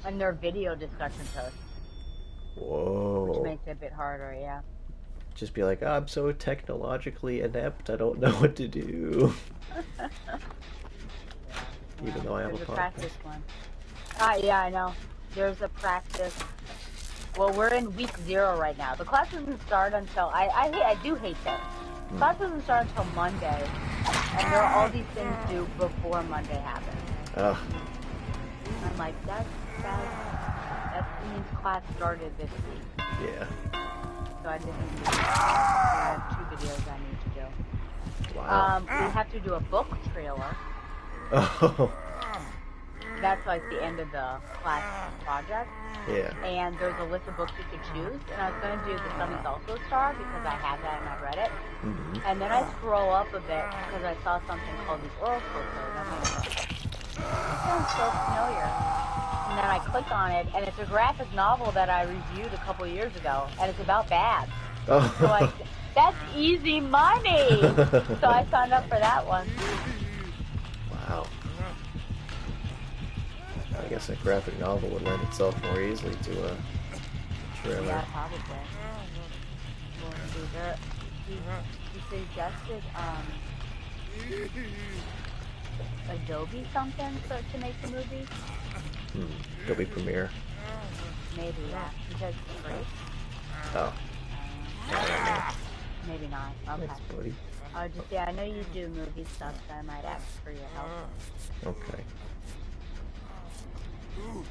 And they're video discussion posts, which Whoa. makes it a bit harder, yeah. Just be like, I'm so technologically inept, I don't know what to do. Even though I have There's a a podcast. practice one. Yeah, I know. There's a practice. Well, we're in week 0 right now. The class doesn't start until I do hate this. Class doesn't start until Monday, and there are all these things due before Monday happens. Ugh. I'm like, that means class started this week. Yeah. So I didn't need to do I have 2 videos I need to do. Wow. We have to do a book trailer. Oh. That's like the end of the class project. Yeah. And there's a list of books you could choose. And I was going to do The Sun Is Also a Star because I have that and I read it. Mm-hmm. And then I scroll up a bit because I saw something called The Oracle Code. And I'm like, that sounds so familiar. And then I click on it, and it's a graphic novel that I reviewed a couple years ago, and it's about babs. Oh. So that's easy money. So I signed up for that one. Wow. I guess a graphic novel would lend itself more easily to a trailer. Yeah, probably. He suggested Adobe something to make the movie. Adobe Premiere. Maybe, yeah. Because it's free. Oh. Maybe not. Okay. Thanks, buddy. I know you do movie stuff, so I might ask for your help. Okay.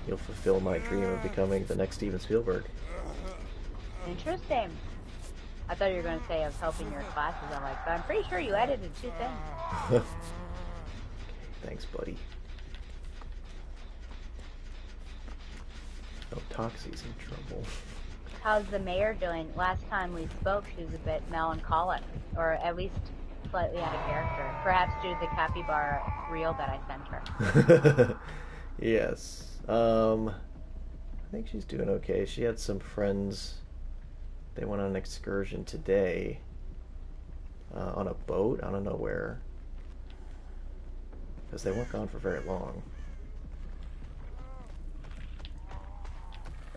You'll fulfill my dream of becoming the next Steven Spielberg. Interesting. I thought you were going to say of helping your classes. I'm like, but I'm pretty sure you edited 2 things. Thanks, buddy. Oh, Toxie's in trouble. How's the mayor doing? Last time we spoke, she was a bit melancholic, or at least slightly out of character. Perhaps due to the capybara reel that I sent her. Yes. I think she's doing okay. She had some friends They went on an excursion today on a boat. I don't know where. Because they weren't gone for very long.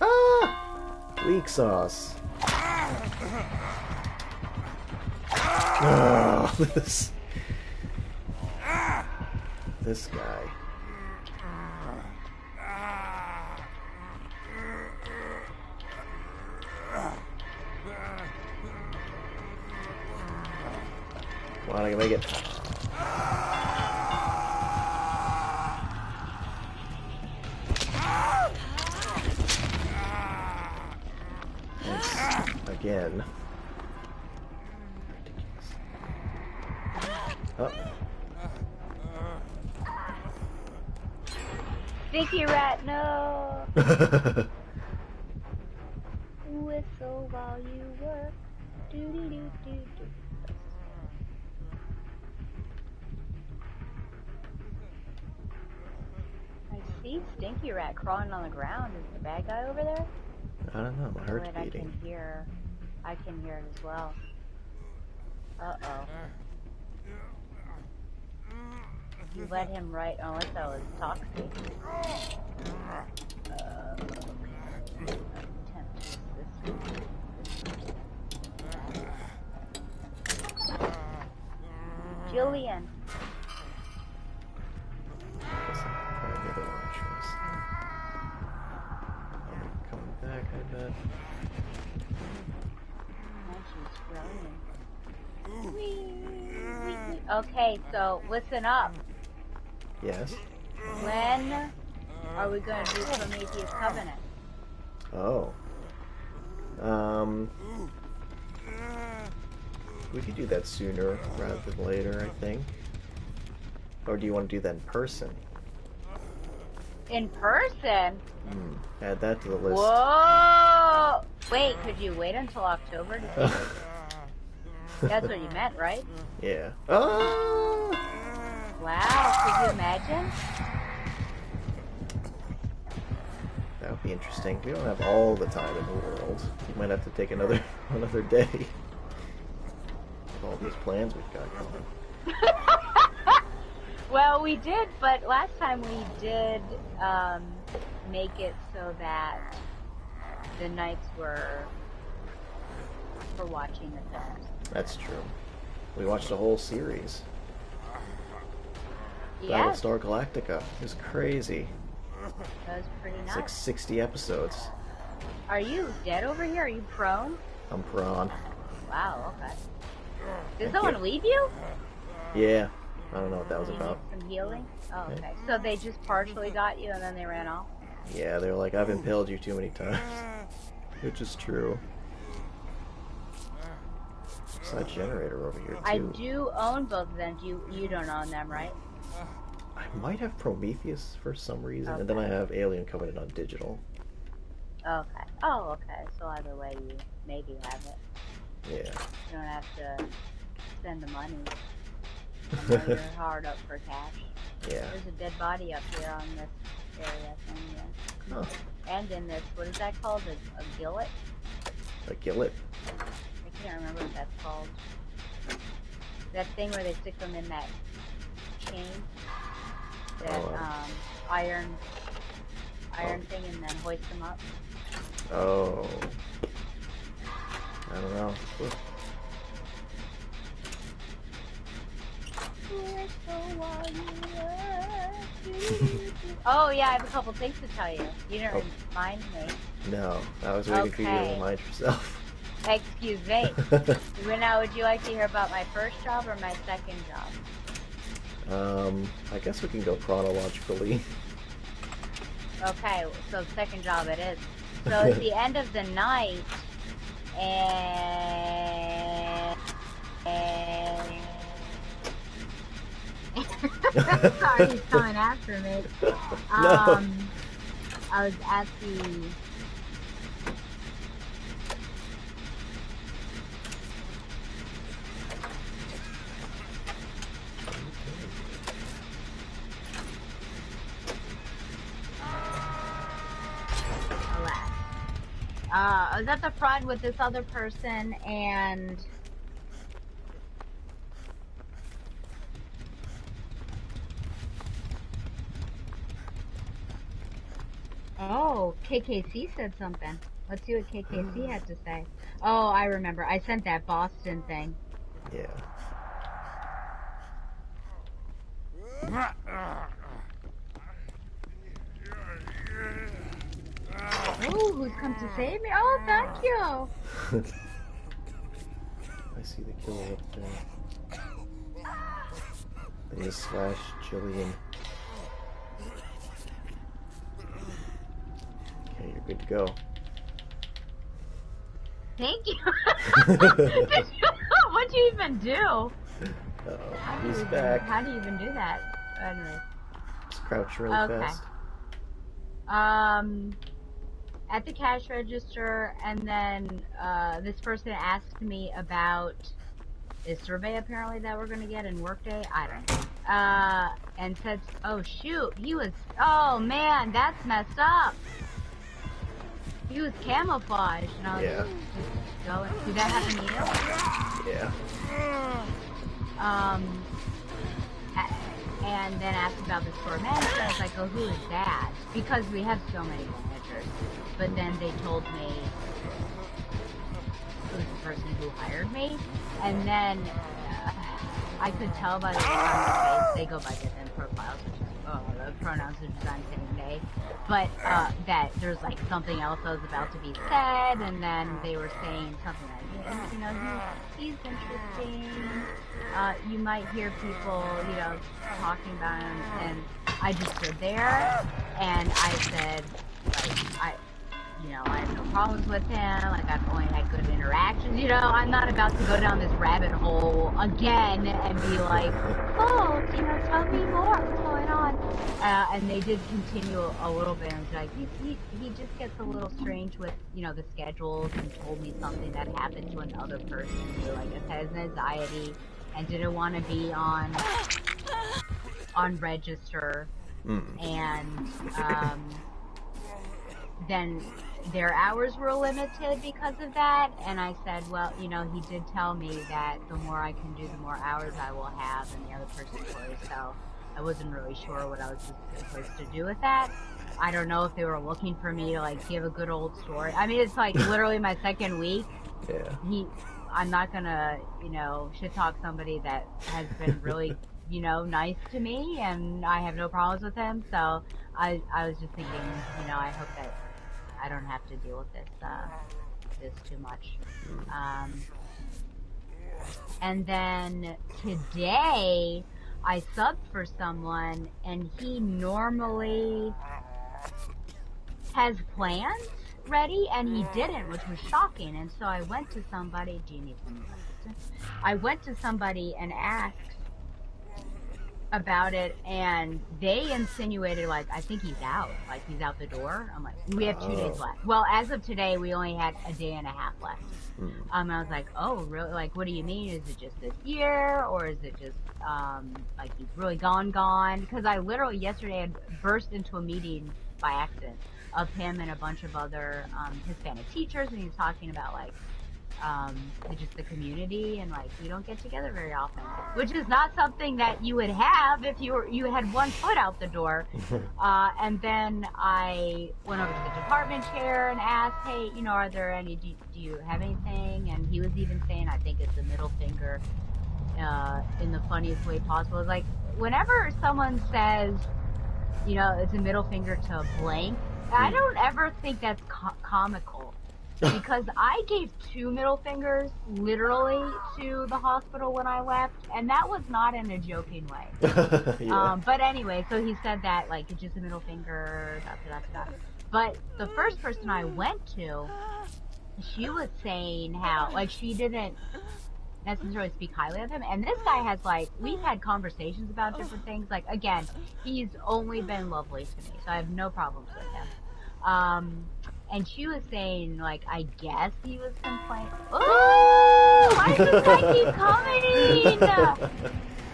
Ah! Weak sauce. Oh, this guy. Come on, I can make it. Thanks. Again. Oh. Sticky rat, no! Whistle while you work. Do-do-do-do-do. I see Stinky Rat crawling on the ground. Is the bad guy over there? I don't know, my heart's Wait, beating. I can hear it as well. Uh-oh. You let him right, unless that was toxic. Jillian. Guess I'll try the other entrance. Coming back, I bet. And she's running. Okay, so listen up. Yes? When are we going to do Prometheus Covenant? Oh. We could do that sooner rather than later, I think. Or do you want to do that in person? In person? Add that to the list. Whoa! Wait, could you wait until October to see it? That's what you meant, right? Yeah. Ah! Wow, could you imagine? That would be interesting. We don't have all the time in the world. We might have to take another day. With all these plans we've got going. Well, we did, but last time we did make it so that the nights were for watching the films. That's true. We watched a whole series. Yes, Battlestar Galactica. It was crazy. that was pretty It's nice. like 60 episodes. Are you dead over here? Are you prone? I'm prawn. Wow, okay. Did Thank someone you. leave you? Yeah. I don't know what that was You need about. some healing? Oh, Yeah. okay. So they just partially got you and then they ran off? Yeah, they were like, I've impaled you too many times. Which is true. There's that generator over here, too. I do own both of them. You don't own them, right? I might have Prometheus for some reason, and then I Okay. have Alien Covenant on digital. Okay. Oh, okay. So either way, you maybe have it. Yeah. You don't have to spend the money. I know you're hard up for cash. Yeah. There's a dead body up here on this area thing, yeah. Oh, And in this, what is that called? A gillet? a gillet. I can't remember what that's called. That thing where they stick them in that chain, that iron thing, and then hoist them up. Oh. I don't know. Ooh. Oh yeah, I have a couple things to tell you. You didn't Oh. remind me. No, I was waiting for you to Okay. remind yourself. Excuse me. Now, would you like to hear about my first job or my second job? I guess we can go chronologically. Okay, so second job it is. So it's the end of the night, and sorry, he's coming after me. No. I was at the I was at the front with this other person, and oh, KKC said something. Let's see what KKC had to say. Oh, I remember. I sent that Boston thing. Yeah. Oh, who's come to save me? Oh, thank you. I see the killer up there. They just slash Jillian. Okay, you're good to go. Thank you. What'd you even do? Uh-oh, he's back. How do you even do that? Anyways. Just crouch really fast. At the cash register, and then this person asked me about this survey apparently that we're gonna get in Workday. I don't know. And said, oh shoot, oh man, that's messed up. He was camouflaged, and I was just going. Did that happen to you? Yeah. And then asked about the store manager. I was like, oh, who is that? Because we have so many managers. But then they told me it was the person who hired me. And then I could tell by the look on their face, they go by different profiles, which is, the pronouns are designed saying they. But that there's like something else that was about to be said, and then they were saying something like, you know, he's interesting. You might hear people, you know, talking about him, and I just stood there, and I said, like, I have no problems with him, like, I've only had good interactions, you know, I'm not about to go down this rabbit hole again and be like, oh, you know, tell me more, what's going on? And they did continue a little bit, and was like, he just gets a little strange with, you know, the schedules, and told me something that happened to another person who, I guess, has anxiety, and didn't want to be on register, and then their hours were limited because of that, and I said, well, you know, he did tell me that the more I can do, the more hours I will have, and the other person was, so I wasn't really sure what I was supposed to do with that. I don't know if they were looking for me to, like, give a good old story. I mean, it's, like, literally my second week. Yeah. I'm not gonna, you know, shit talk somebody that has been really, you know, nice to me, and I have no problems with him, so I was just thinking, you know, I hope that I don't have to deal with this too much. And then today, I subbed for someone, and he normally has plans ready, and he didn't, which was shocking. And so I went to somebody. Do you need some assistance? I went to somebody and asked about it, and they insinuated, like, I think he's out, like he's out the door. I'm like, we have 2 days left. Well, as of today, we only had a day and a half left. I was like, oh, really? Like, what do you mean? Is it just this year, or is it just like he's really gone? Because I literally yesterday had burst into a meeting by accident of him and a bunch of other Hispanic teachers, and he was talking about, like, just the community, and, like, we don't get together very often, which is not something that you would have if you had one foot out the door. And then I went over to the department chair and asked, hey, you know, are there any, do you have anything? And he was even saying, I think it's a middle finger, in the funniest way possible. It's like, whenever someone says, you know, it's a middle finger to blank, I don't ever think that's comical. Because I gave 2 middle fingers, literally, to the hospital when I left, and that was not in a joking way. Yeah. But anyway, so he said that, like, it's just a middle finger, da. But the first person I went to, she was saying how, like, she didn't necessarily speak highly of him, and this guy has, like, we've had conversations about different things. Like, again, he's only been lovely to me, so I have no problems with him. And she was saying, like, I guess he was complaining. Oh, why does this guy keep coming?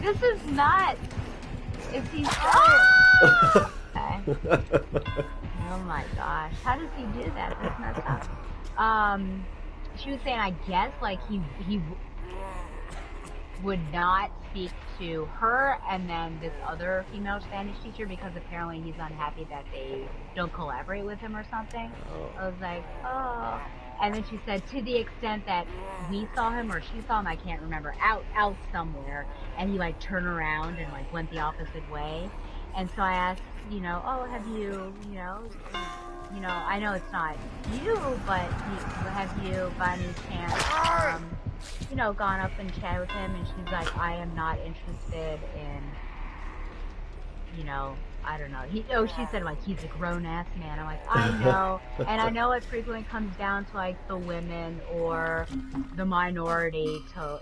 This is nuts. Is he okay. Oh my gosh. How does he do that? That's messed up. she was saying, I guess, like, he would not speak to her and then this other female Spanish teacher because apparently he's unhappy that they don't collaborate with him or something. Oh. I was like, oh. And then she said, to the extent that we saw him or she saw him, I can't remember, out somewhere, and he like turned around and like went the opposite way. And so I asked, oh, have you, I know it's not you, but have you by any chance, gone up and chatted with him? And she's like, I am not interested in, I don't know. She said, like, he's a grown ass man. I'm like, I know. And I know it frequently comes down to, like, the women or the minority to,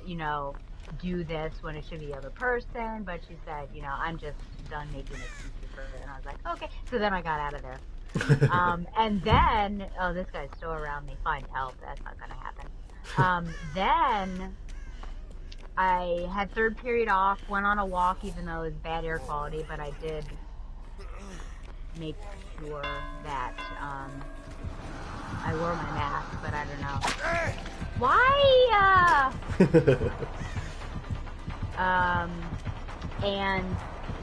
do this when it should be the other person. But she said, I'm just done making excuses for it. And I was like, okay. So then I got out of there. And then, this guy's still around me. Find help. That's not going to happen. Then I had third period off, went on a walk even though it was bad air quality, but I did make sure that I wore my mask, but I don't know. Why? And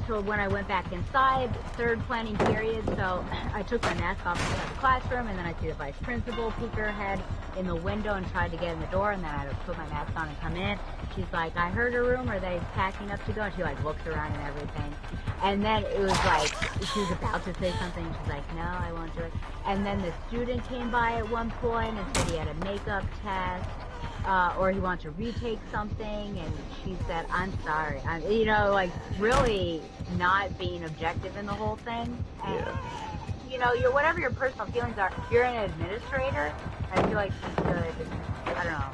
so when I went back inside, third planning period, so I took my mask off in the classroom, and then I see the vice principal peek her head in the window and tried to get in the door, and then I had to put my mask on and come in. She's like, I heard a rumor that he's packing up to go, and she like looks around and everything. And then it was like, she was about to say something, and she's like, no, I won't do it. And then the student came by at one point and said he had a makeup test. Or he wanted to retake something, and she said, I'm sorry. Like, really not being objective in the whole thing. And, Yeah. Whatever your personal feelings are, you're an administrator. I feel like you should, I don't know,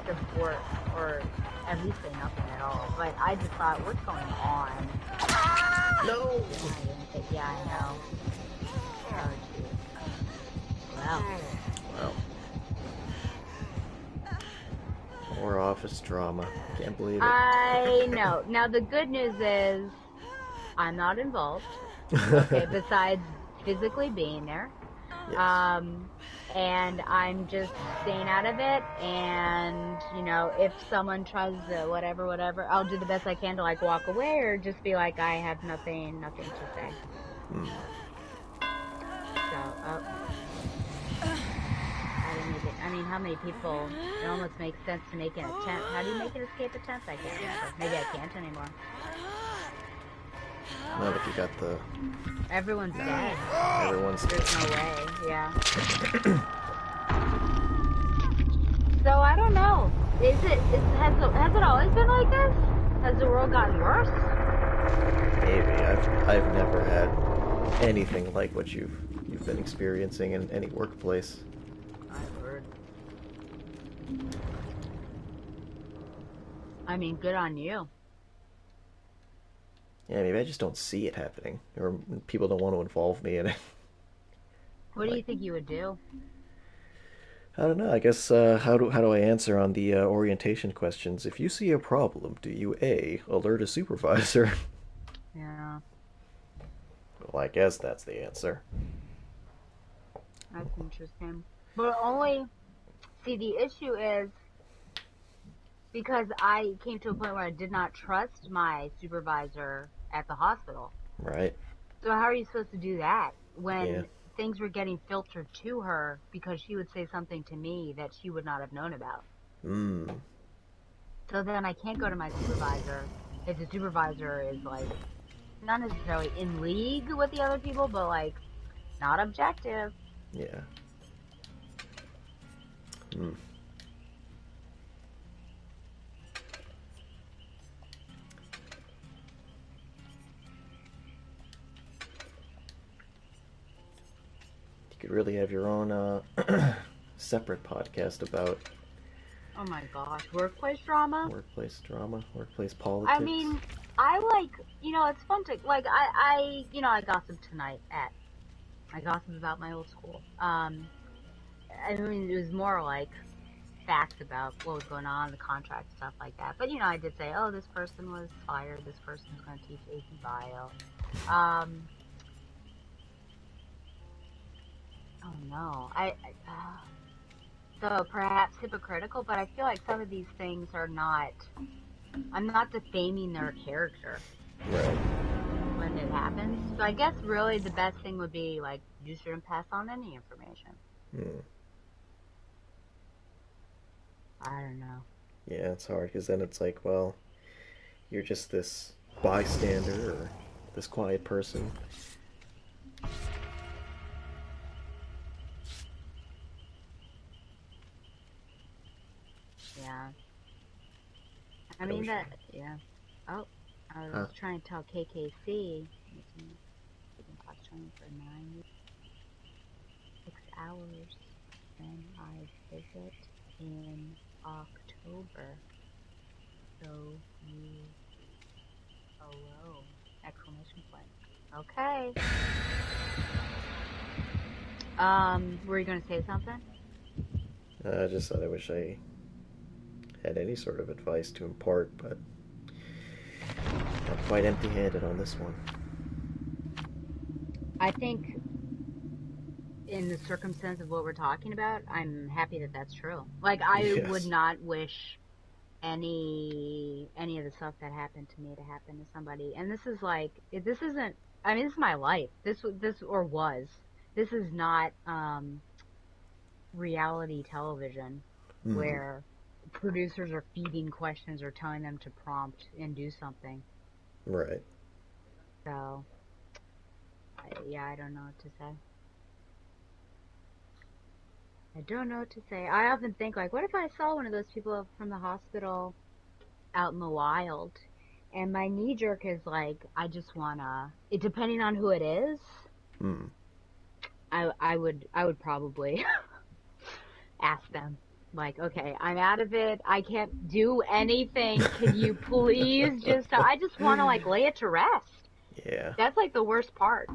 support or at least say nothing at all. But I just thought, what's going on? No! Yeah, I know. Oh, geez. Wow. More office drama. Can't believe it. I know. Now, the good news is I'm not involved. Okay, besides physically being there. Yes. And I'm just staying out of it. And, if someone tries to whatever, I'll do the best I can to, like, walk away or just be like, I have nothing to say. So, I mean, how many people, it almost makes sense to make an attempt. How do you make an escape attempt? I can't remember. Maybe I can't anymore. Now that you got the... Everyone's dead. Everyone's dead. There's no way, yeah. So, I don't know. Has it always been like this? Has the world gotten worse? Maybe. I've never had anything like what you've been experiencing in any workplace. I've heard. I mean, good on you. Yeah, maybe I just don't see it happening, or people don't want to involve me in it. What do you think you would do? I don't know. I guess how do I answer on the orientation questions? If you see a problem, do you A, alert a supervisor? Yeah. Well, I guess that's the answer. That's interesting. But see, the issue is because I came to a point where I did not trust my supervisor at the hospital. Right. So how are you supposed to do that when Yeah. things were getting filtered to her because she would say something to me that she would not have known about? So then I can't go to my supervisor if the supervisor is, like, not necessarily in league with the other people, but, like, not objective. Yeah. You could really have your own separate podcast about Oh my gosh, workplace drama? workplace drama, workplace politics. I mean, I like, it's fun to, like, I gossiped tonight I gossiped about my old school. I mean, it was more like facts about what was going on, the contract, stuff like that. But, I did say, oh, this person was fired, this person's going to teach AP Bio. Oh no, so perhaps hypocritical, but I feel like some of these things are not, I'm not defaming their character Right. when it happens. So I guess really the best thing would be like, you shouldn't pass on any information. Hmm. I don't know. Yeah, it's hard because then it's like, well, you're just this bystander or this quiet person. Yeah. I I mean wish. that, yeah. Oh, I was Huh? trying to tell KKC. It's been questioning for 96 hours. Then I visit in October. So you alone! Exclamation point. Okay. Were you gonna say something? I just thought I wish I had any sort of advice to impart, but I'm quite empty-handed on this one. I think in the circumstance of what we're talking about, I'm happy that that's true. Like I would Yes. not wish any of the stuff that happened to me to happen to somebody. And this is like this isn't. I mean, this is my life. This or was. This is not reality television Mm. where producers are feeding questions or telling them to prompt and do something. Right. So yeah, I don't know what to say. I don't know what to say. I often think like, what if I saw one of those people from the hospital out in the wild? And my knee jerk is like, I just wanna. It depending on who it is, Mm. I would probably ask them like, okay, I'm out of it. I can't do anything. Can you please just? I just want to like lay it to rest. Yeah. That's like the worst part.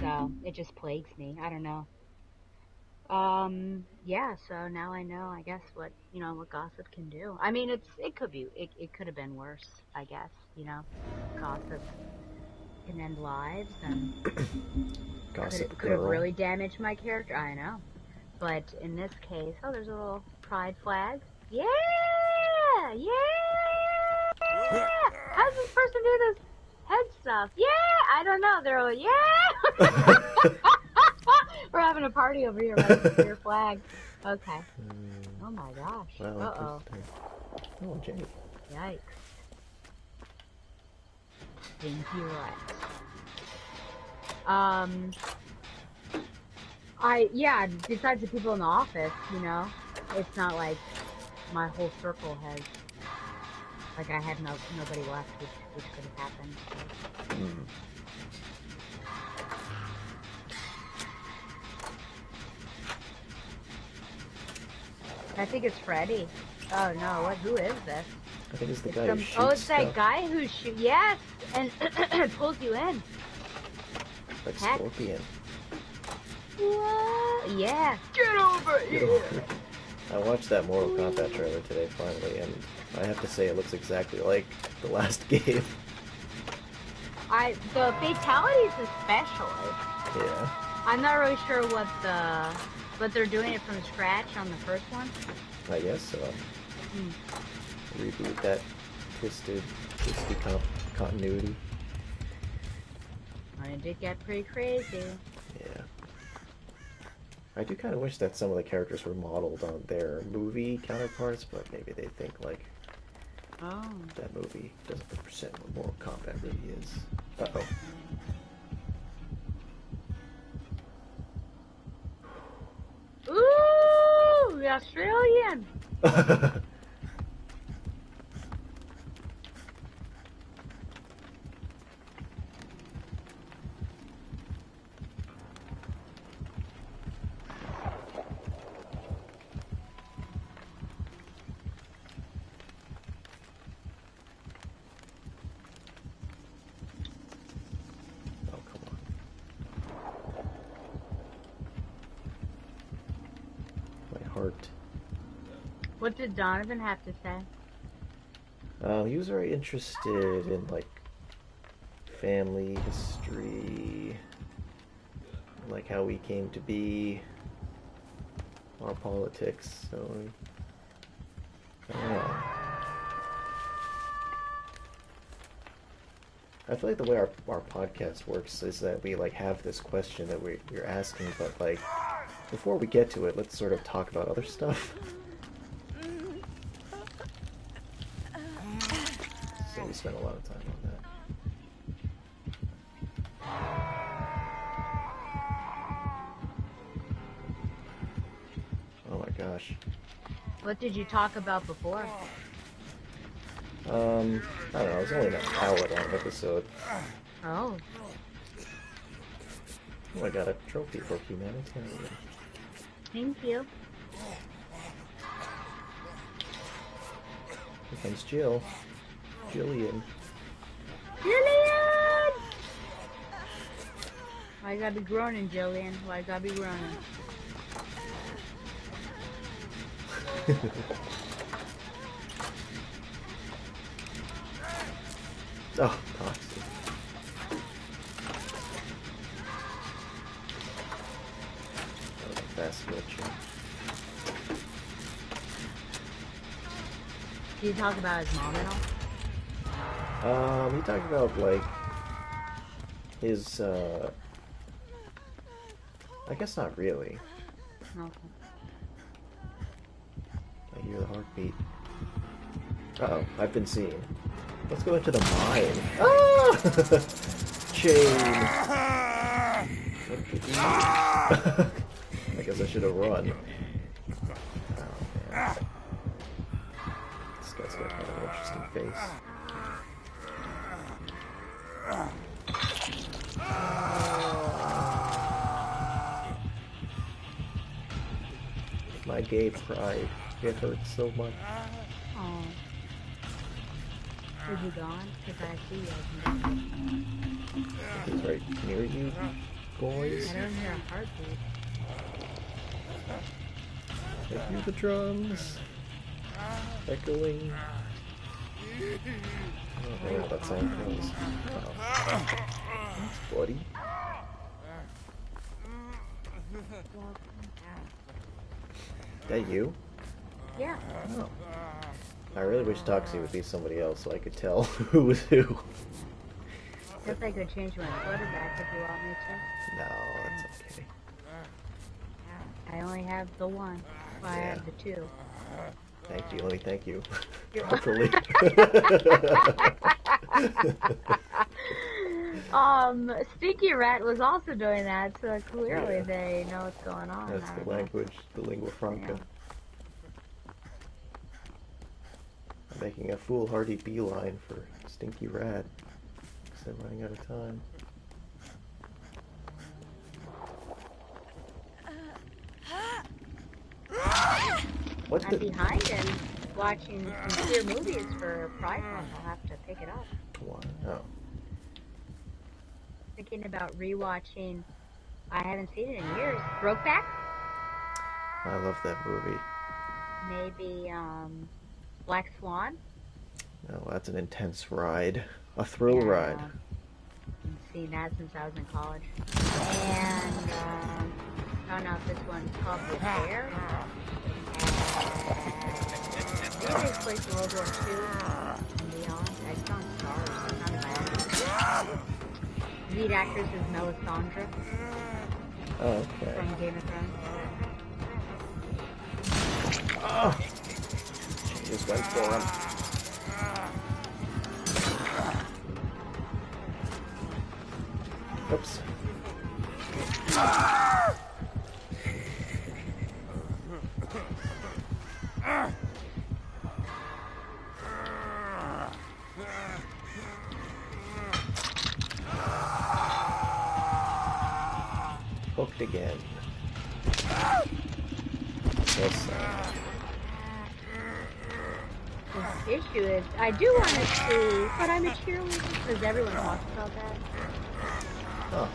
So it just plagues me. I don't know. Yeah, so now I know, I guess, what gossip can do. I mean, it could have been worse, I guess. Gossip can end lives and Gossip could have Girl. really damaged my character. I know. But in this case, oh, there's a little pride flag. Yeah! Yeah! How's this person do this head stuff? Yeah! I don't know. They're like, yeah! We're having a party over here by the spear flag. Okay. Oh my gosh. Well, Uh-oh. interesting. Oh, Jake. Yikes. Stinky Rex. Yeah, besides the people in the office, it's not like my whole circle has, like I had nobody left, which could have happened. Mm. I think it's Freddy. Oh no, who is this? I think it's the It's guy who shoots it's that stuff. guy who yes, and pulls you in. Like Heck. Scorpion. What? Yeah. Get over here. I watched that Mortal Kombat trailer today finally, and I have to say it looks exactly like the last game. The fatalities especially. Yeah. I'm not really sure but they're doing it from scratch on the first one. I guess so. Reboot that twisted continuity. It did get pretty crazy. Yeah. I do kind of wish that some of the characters were modeled on their movie counterparts, but maybe they think like Oh. that movie doesn't represent what Mortal Kombat really is. Uh-oh. Ooh, the Australian. Oh, come on. My heart. What did Donovan have to say? He was very interested in like family history, like how we came to be. our politics, so I don't know. I feel like the way our podcast works is that we like have this question that we're asking, but like before we get to it, let's sort of talk about other stuff. So we spent a lot of time on that. Oh my gosh. What did you talk about before? I don't know, it was only an hour-long episode. Oh. Oh, I got a trophy for humanitarian. Thank you. Here comes Jill. Jillian. Jillian! Why you gotta be groaning, Jillian? Why you gotta be groaning? Oh, toxic. Oh, fast glitch. Did you talk about his mom at all? We talked about like his I guess not really. Okay. I hear the heartbeat. Uh-oh, I've been seen. Let's go into the mine. Ah! Chain. I guess I should have run. Oh man. This guy's got kind of an interesting face. My gay pride. It hurts so much. Oh. Is he gone? Because I see you. He's right near you, boys. I don't hear a heartbeat. I hear the drums echoing. I don't know what that sound was. Thanks, buddy. Is that you? Yeah. Oh. I really wish Toxie would be somebody else so I could tell who was who. Guess I could change my quarterback if you want me No, that's okay. to. I only have the one. Well, I have the two. Thank you. Let me thank you. You're Hopefully. Stinky Rat was also doing that, so clearly Yeah. they know what's going on. That's the language, the lingua franca. Yeah. I'm making a foolhardy beeline for Stinky Rat. Because I'm running out of time. What I'm the? behind and watching sincere movies for Pride Month. I'll have to pick it up. Why? Oh. Thinking about rewatching. I haven't seen it in years. Brokeback? I love that movie. Maybe Black Swan. Oh, that's an intense ride. A thrill ride. I've seen that since I was in college. And found out this one's called The Affair. And it takes place in World War II and beyond. It's on Stars. It's not bad. Lead actress is Melisandre Oh, okay. from Game of Thrones. Oh. She just went for him. Oops. Hooked again. Yes. The issue is, I do want to see, but I'm a cheerleader because everyone talks about that. Oh.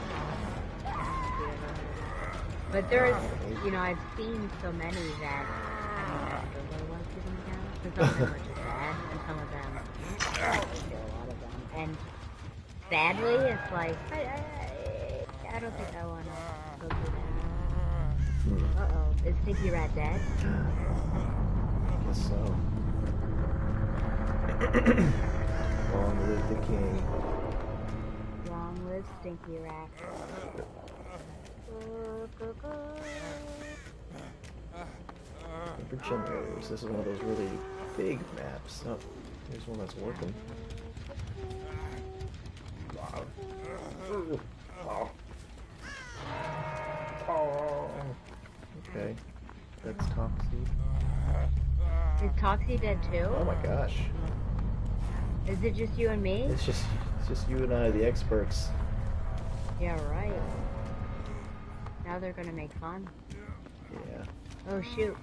But there is, you know, I've seen so many that I don't know if I really want to see them again. Because some of them are just bad, and some of them, I see a lot of them. And sadly, it's like, I don't think I want to go through that. Uh-oh. Is Sticky Rat dead? I guess so. Long live the king. Long live Stinky Rat. For generators, this is one of those really big maps. Oh, here's one that's working. Okay, that's Toxie. Is Toxie dead too? Oh my gosh. Is it just you and me? It's just you and I, the experts. Yeah, right. Now they're gonna make fun. Yeah. Oh shoot.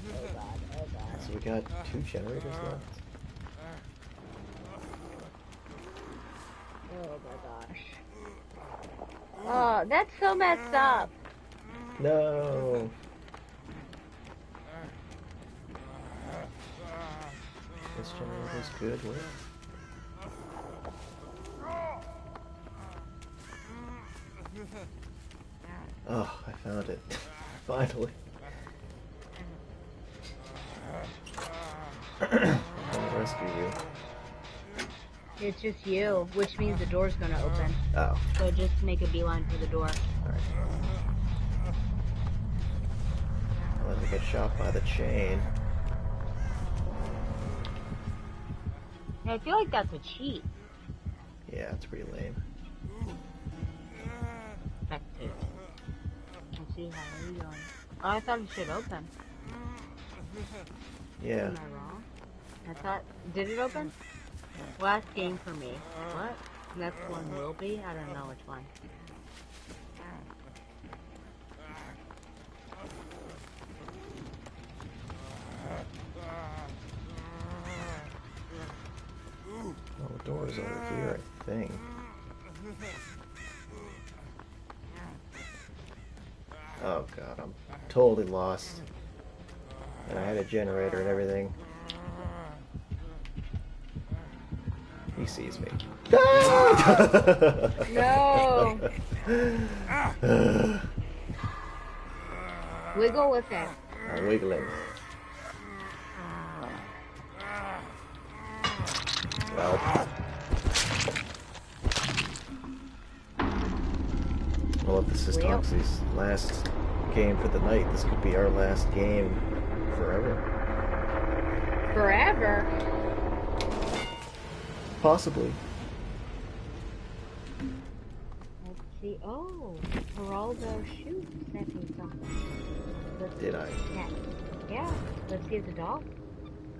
Oh god, oh god. So we got 2 generators left. Oh my gosh. Oh, that's so messed up. No. This generator's good. What? Oh, I found it. Finally. I'm gonna rescue you. It's just you, which means the door's gonna open. Oh. So just make a beeline for the door. Alright. Let me get shot by the chain. Hey, I feel like that's a cheat. Yeah, it's pretty lame. Spectate. Let's see, how are you going? Oh, I thought it should open. Yeah. Am I wrong? I thought... Did it open? Last game for me. What? Next one will be? I don't know which one. Oh, the door is over here, I think. Oh god, I'm totally lost. And I had a generator and everything. He sees me. No! Wiggle with it. I'm wiggling. Well. Well, if this is Toxie's last game for the night, this could be our last game forever. Forever? Possibly. Let's see. Oh, Geraldo shoots sent me something. Did I? Yeah. Yeah. Let's see the dog.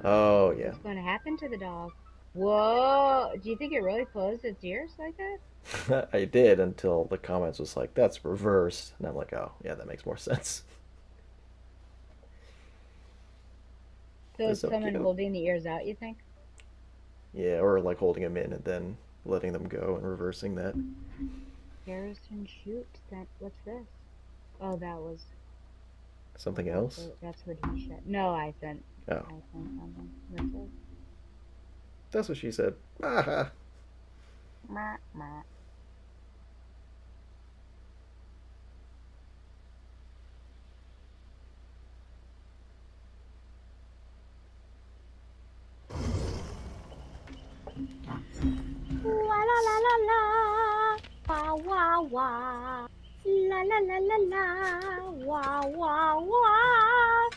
Oh, yeah. What's going to happen to the dog? Whoa! Do you think it really closed its ears like that? I did until the comments was like, that's reversed. And I'm like, oh, yeah, that makes more sense. So is someone cute. holding the ears out, you think? Yeah, or like holding them in and then letting them go and reversing that. Harrison shoot sent. What's this? Oh, that was something else. That's what he said. No, I sent. Oh. I sent something. What's this? That's what she said. Aha. Meh, meh. La la la la la, wah wah wah, la la la la la, wah wah wah.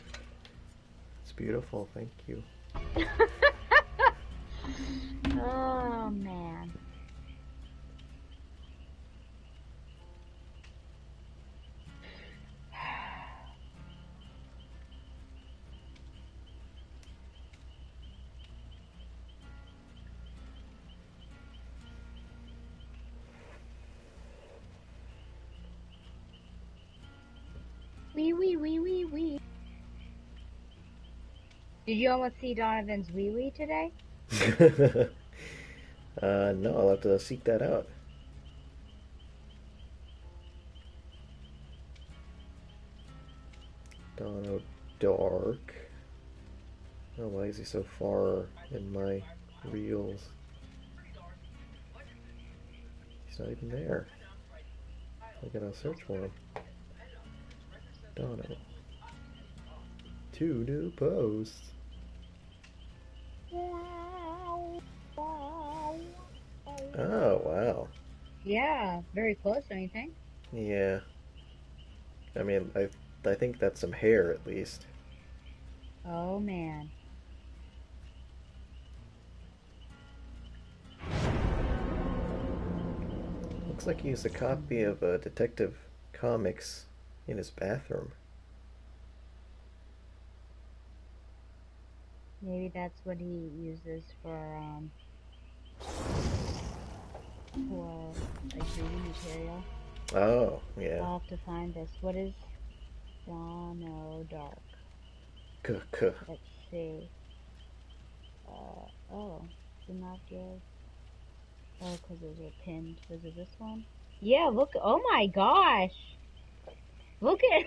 It's beautiful, thank you. Oh man. Wee wee wee wee wee. Did you almost see Donovan's wee wee today? No, I'll have to seek that out. Dono Dark. Oh, why is he so far in my reels? He's not even there. I gotta search for him. Dono. 2 new posts. Oh, wow. Yeah, very close, don't you think? Yeah. I mean, I think that's some hair at least. Oh man. Looks like he has a copy of Detective Comics in his bathroom. Maybe that's what he uses for like reading material. Oh, yeah. I'll have to find this. What is Donno Dark? K-k. Let's see. Oh, did not give. Oh, because those are pinned. Was it this one? Yeah, look. Oh my gosh. Look at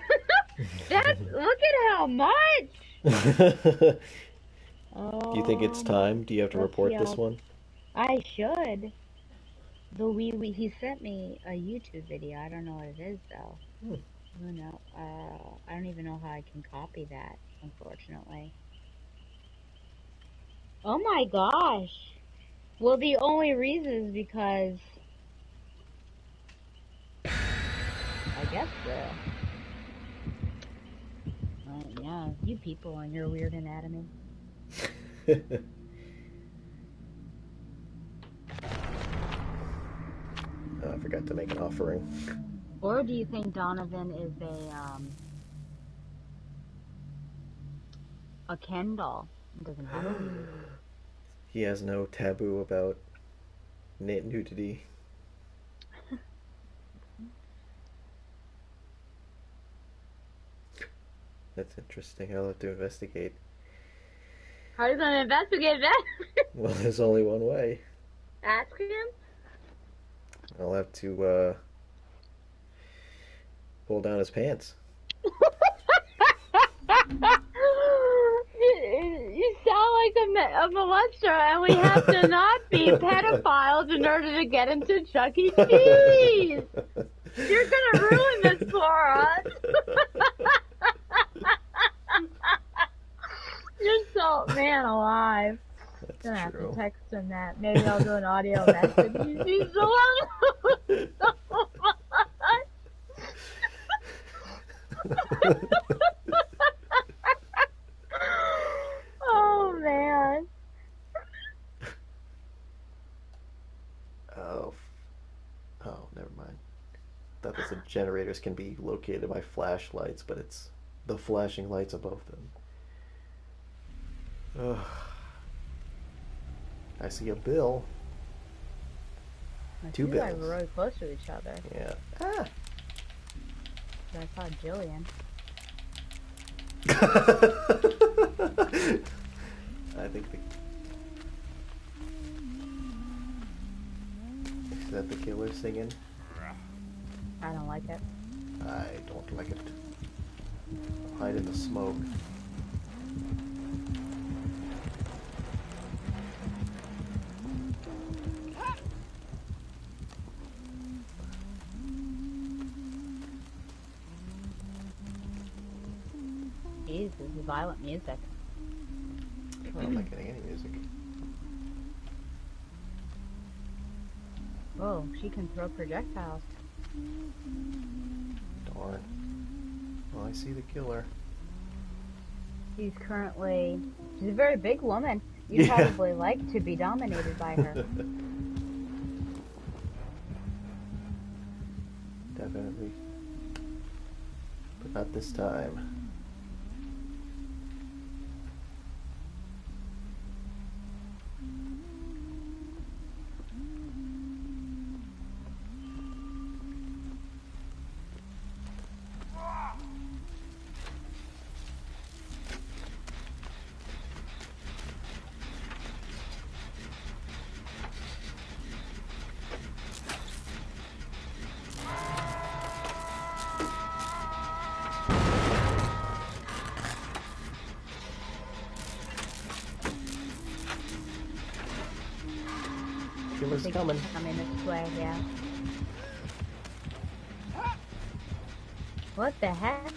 look at how much. Do you think it's time? Do you have to Let's see report this how one? I should. The he sent me a YouTube video. I don't know what it is though. Hmm. Who know? I don't even know how I can copy that, unfortunately. Oh my gosh. Well, the only reason is because I guess yeah, you people and your weird anatomy. Oh, I forgot to make an offering. Or do you think Donovan is a Ken doll? It doesn't have a wiener. He has no taboo about nudity. That's interesting. I'll have to investigate. How are you gonna investigate that? Well, there's only one way. Ask him? I'll have to pull down his pants. You sound like a molester, and we have to not be pedophiles in order to get into Chuck E. Cheese. You're gonna ruin this for us. You're so man alive. That's Gonna have true. to text him that. Maybe I'll do an audio message. He's so much. Oh man. Oh, oh, never mind. Thought the generators can be located by flashlights, but it's the flashing lights above them. Ugh. I see a bill. Two You guys bills. were really close to each other. Yeah. Ah. I saw Jillian. I think is that the killer singing? I don't like it. I don't like it. I'll hide in the smoke. Jeez, this is violent music. Oh, I'm not getting any music. Whoa, she can throw projectiles. Darn. Well, I see the killer. She's a very big woman. You'd Yeah. probably like to be dominated by her. Definitely. But not this time. Killer's coming. Coming this way, yeah. What the heck?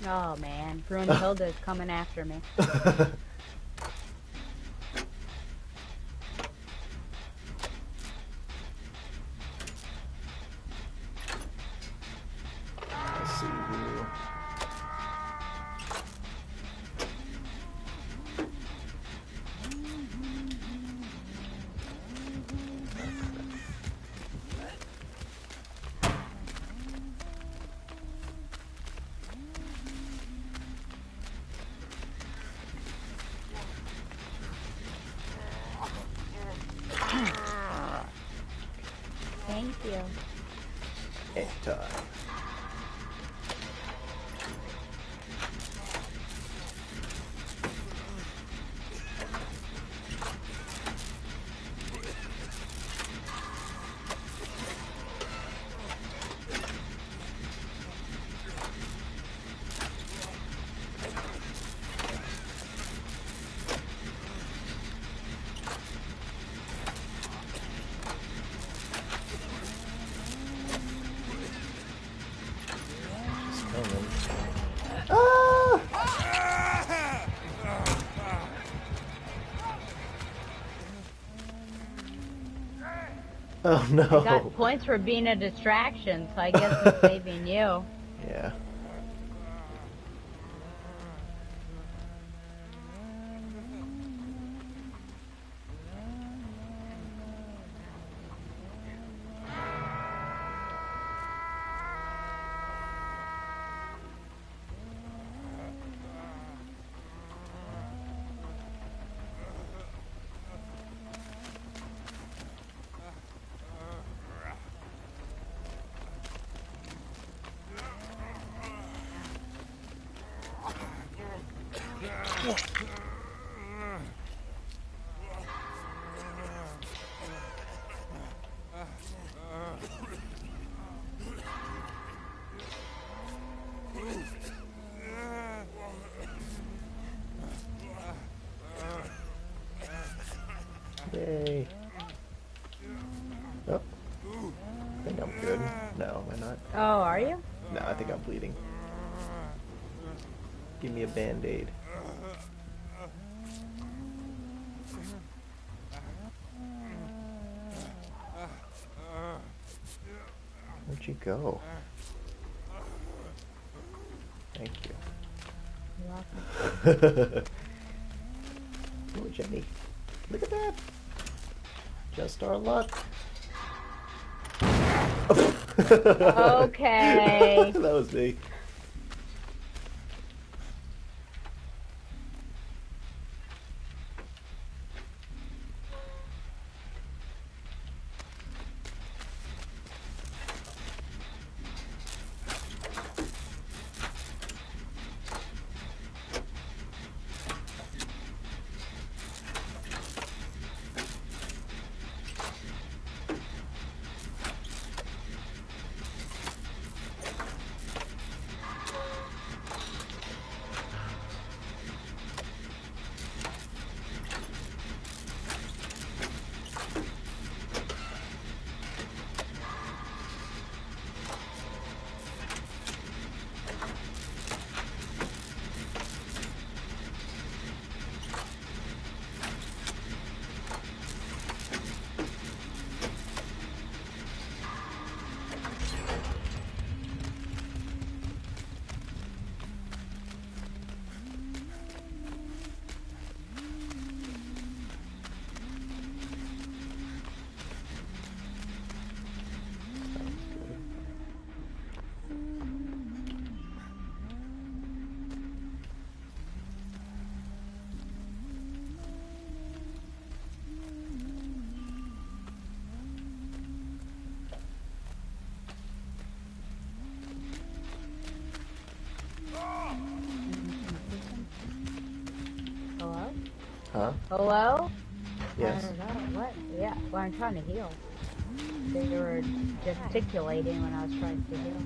Oh man, Brunhilde is coming after me. Let's see who. Thank you. Anytime. It's coming. Ah! Oh I no. got points for being a distraction, so I guess I'm saving you. Yeah. Yay. Oh. I think I'm good. No, am I not? Oh, are you? No, I think I'm bleeding. Give me a band-aid. Where'd you go? Thank you. You're welcome. Oh, Jenny. Look at that. Just our luck. Okay. That was me. Hello? Huh? Hello? Yes. I don't know. What? Yeah, well, I'm trying to heal. They were gesticulating when I was trying to heal.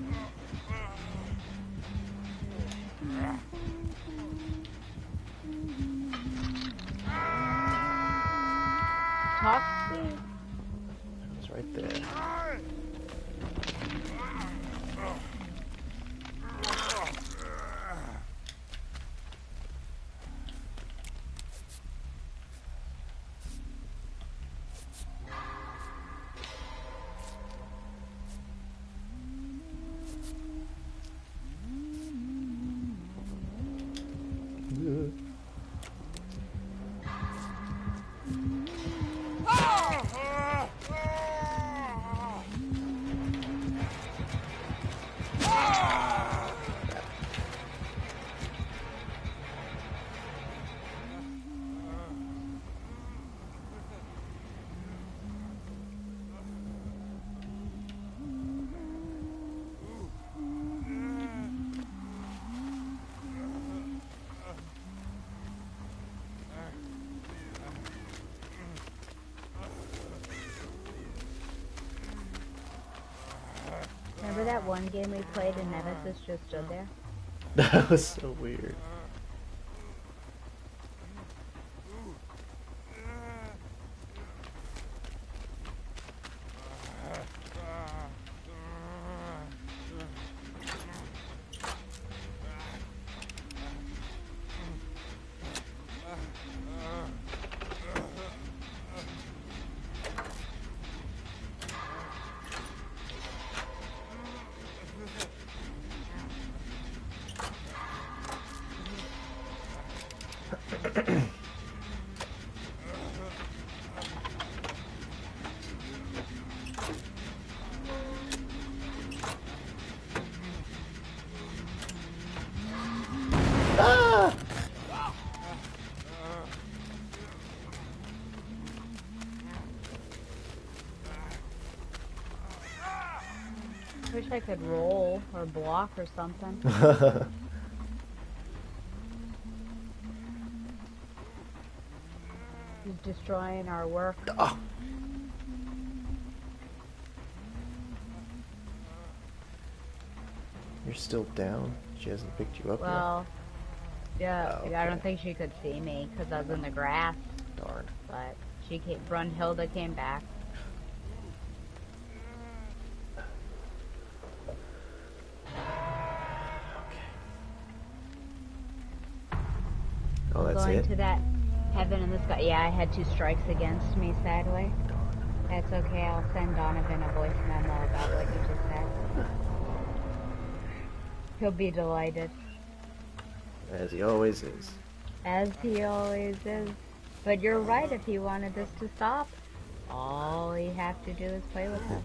Toxic? It's right there. that one game we played and Nemesis just stood there? That was so weird. Ah! Wish I could roll or block or something. He's destroying our work. Oh. You're still down? She hasn't picked you up Well, yeah, Oh, I don't okay. think she could see me because I was in the grass. yet? Darn. But she came, Brunhilde came back. Oh, that's Going it? to that heaven in the sky. Yeah, I had 2 strikes against me, sadly. That's okay. I'll send Donovan a voice memo about what you just said. He'll be delighted, As he always is. as he always is. But you're right. If he wanted this to stop, all he have to do is play with us.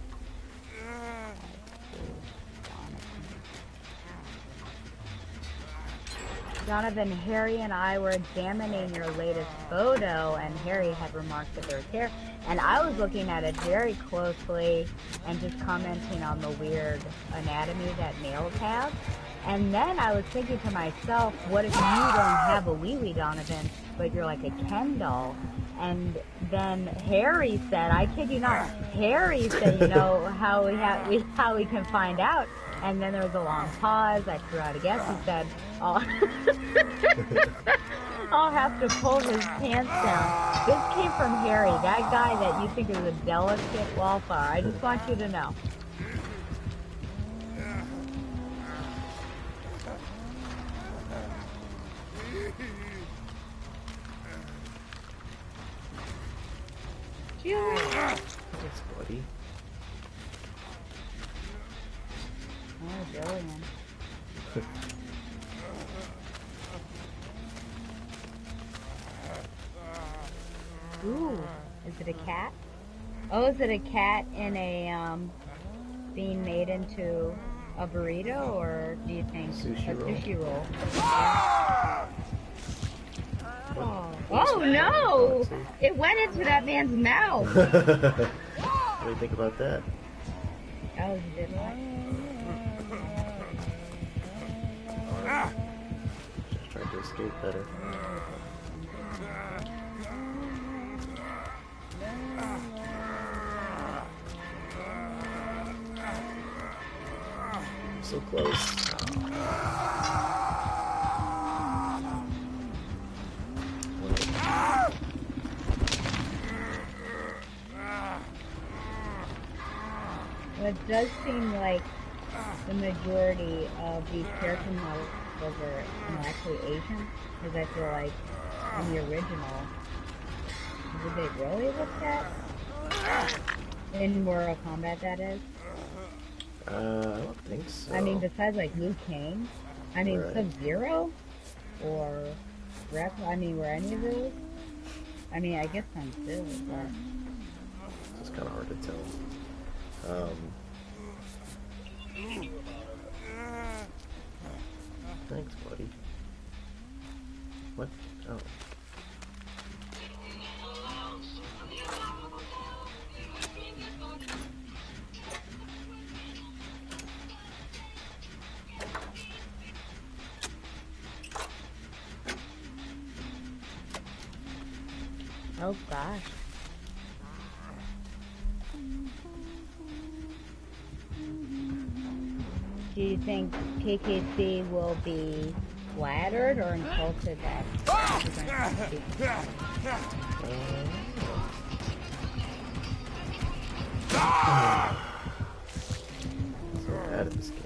Donovan, Harry and I were examining your latest photo, and Harry had remarked that there was hair, and I was looking at it very closely and just commenting on the weird anatomy that males have. And then I was thinking to myself, what if you don't have a wee-wee, Donovan, but you're like a Ken doll? And then Harry said, I kid you not, Harry said, you know, how we can find out. And then there was a long pause. I threw out a guess. He said, I'll have to pull his pants down. This came from Harry, that guy that you think is a delicate wallflower. I just want you to know. Thanks, buddy. Oh, Jillian. Ooh, is it a cat? Oh, is it a cat in a, being made into a burrito, or do you think Sushi a roll. sushi roll? Oh no! It went into that man's mouth! What do you think about that? That was a good one. Just tried to escape better. So close. Well, it does seem like the majority of these character models are, you know, actually Asian, because I feel like in the original, did they really look that? In Mortal Kombat, that is. I don't think so. I mean, besides like Liu Kang, I mean Right. Sub-Zero, or Rep. I mean, were any of those? I mean, I guess some do, but It's kind of hard to tell. Thanks, buddy. What? Oh. oh gosh. Do you think KKC will be flattered or insulted that we're going to speak? So bad at this game.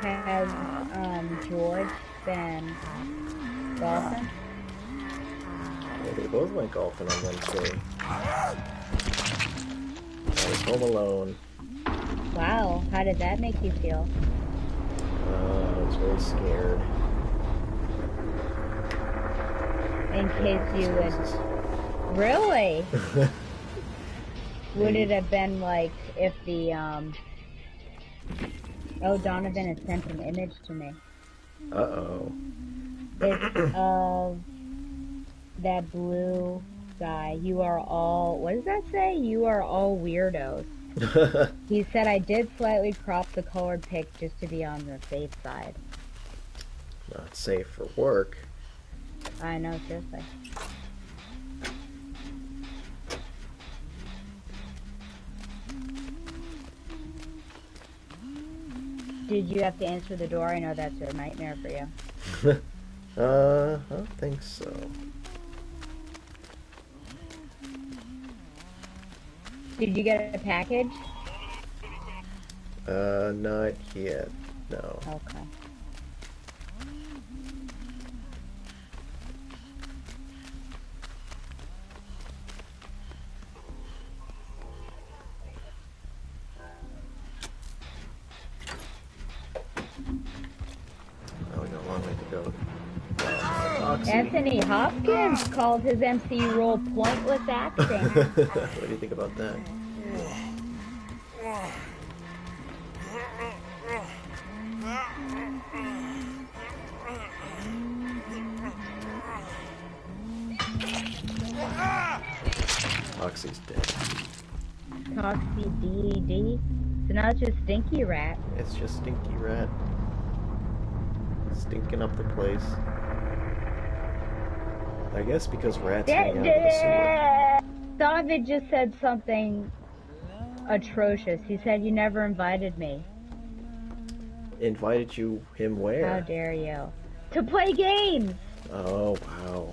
Has George been golfing? Yeah, they both went golfing on Wednesday. I was home alone. Wow, how did that make you feel? I was very scared. In case you would... Really? Would it have been like if the, Oh, Donovan has sent an image to me. Uh-oh. It's of that blue guy. You are all... What does that say? You are all weirdos. He said, I did slightly crop the colored pic just to be on the safe side. Not safe for work. I know, seriously. Did you have to answer the door? I know that's a nightmare for you. I don't think so. Did you get a package? Not yet. No. Okay. Oh, we got a long way to go. Anthony Hopkins called his MCU role pointless acting. What do you think about that? Oxy's dead. Toxie DD. So now it's just Stinky Rat. It's just Stinky Rat. Stinking up the place. I guess because rats hang out in the sewer. Donovan just said something atrocious. He said, you never invited me. Invited him where? How dare you? To play games! Oh, wow.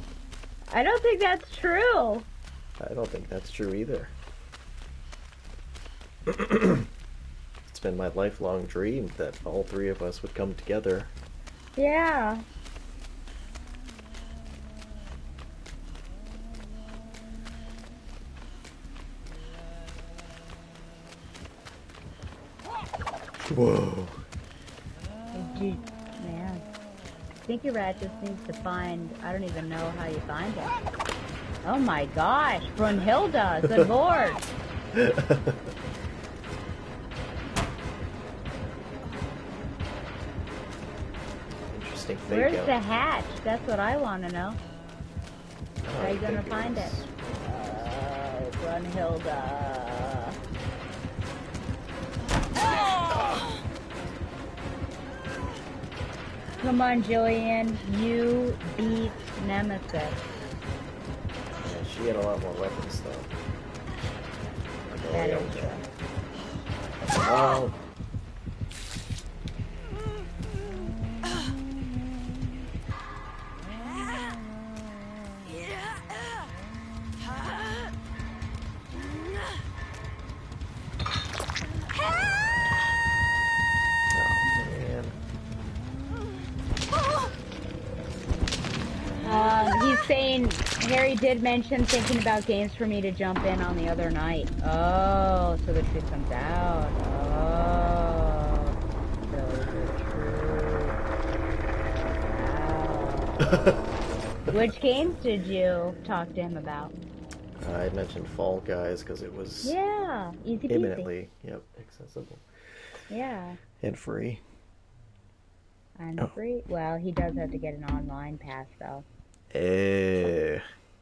I don't think that's true. I don't think that's true either. It's been my lifelong dream that all three of us would come together. Yeah. Whoa. Man. Stinky Rat just needs to find... I don't even know how you find it. Oh my gosh, Brunhilde, good lord. Interesting fake Where's out. the hatch? That's what I want to know. How are you gonna find it? Brunhilde. Come on, Jillian. You beat Nemesis. Yeah, she had a lot more weapons though. That is true. Oh. He's saying Harry did mention thinking about games for me to jump in on the other night. Oh, so the truth comes out. Oh, so the truth. Wow. Which games did you talk to him about? I mentioned Fall Guys because it was easy peasy. imminently, accessible. Yeah. And free. And free? Well, he does have to get an online pass, though.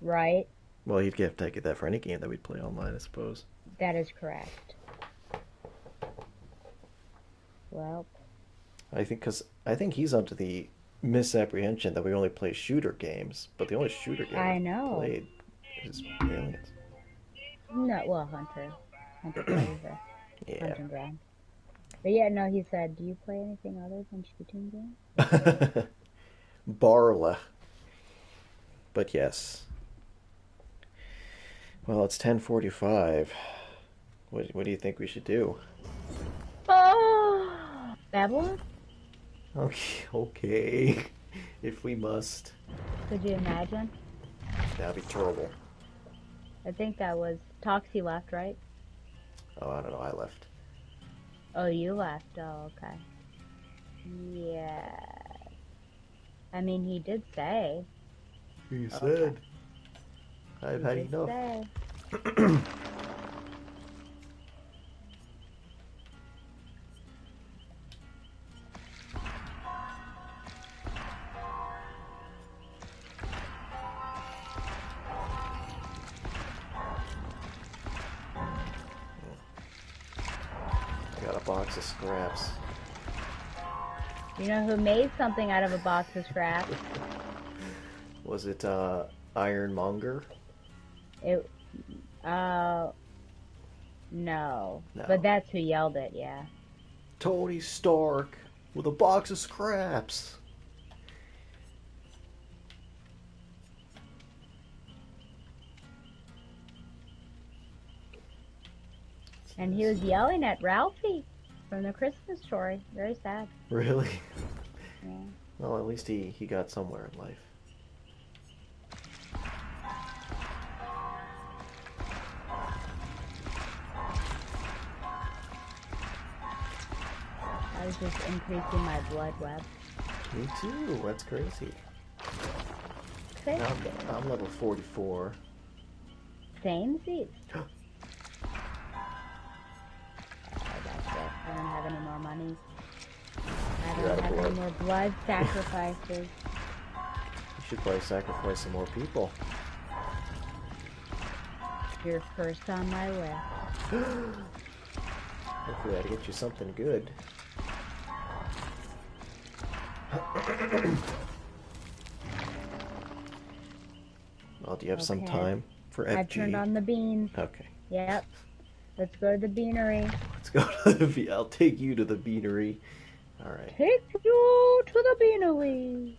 Right? Well, he'd have to get that for any game that we'd play online, I suppose. That is correct. Well. I think he's under the misapprehension that we only play shooter games, but the only shooter game I know. played is Aliens. No, well, Hunter. Hunter plays a Yeah. hunting ground. But yeah, no, he said, do you play anything other than shooting games? Barla. But yes. Well, it's 10:45. What do you think we should do? Oh! Babylon? Okay, okay. If we must. Could you imagine? That'd be terrible. I think that was Toxie left, right? Oh, I don't know. I left. Oh, you left. Oh, okay. Yeah. I mean, he did say. You Okay. said. I've He had did enough. say. I got a box of scraps. You know who made something out of a box of scraps? Was it Ironmonger? It, uh, no. No. But that's who yelled it, yeah. Tony Stark with a box of scraps. And he was yelling at Ralphie from the Christmas story. Very sad. Really? Yeah. Well, at least he got somewhere in life. I was just increasing my blood web. Me too. That's crazy. Crazy. I'm level 44. Same seats. That's it. I don't have any more money. I You're out don't of have any blood. more blood sacrifices. You should probably sacrifice some more people. You're first on my list. Hopefully that'll get you something good. Well, do you have some Okay. time for FG? I've turned on the bean. Okay. Yep. Let's go to the beanery. Let's go to the I'll take you to the beanery. All right. Take you to the beanery.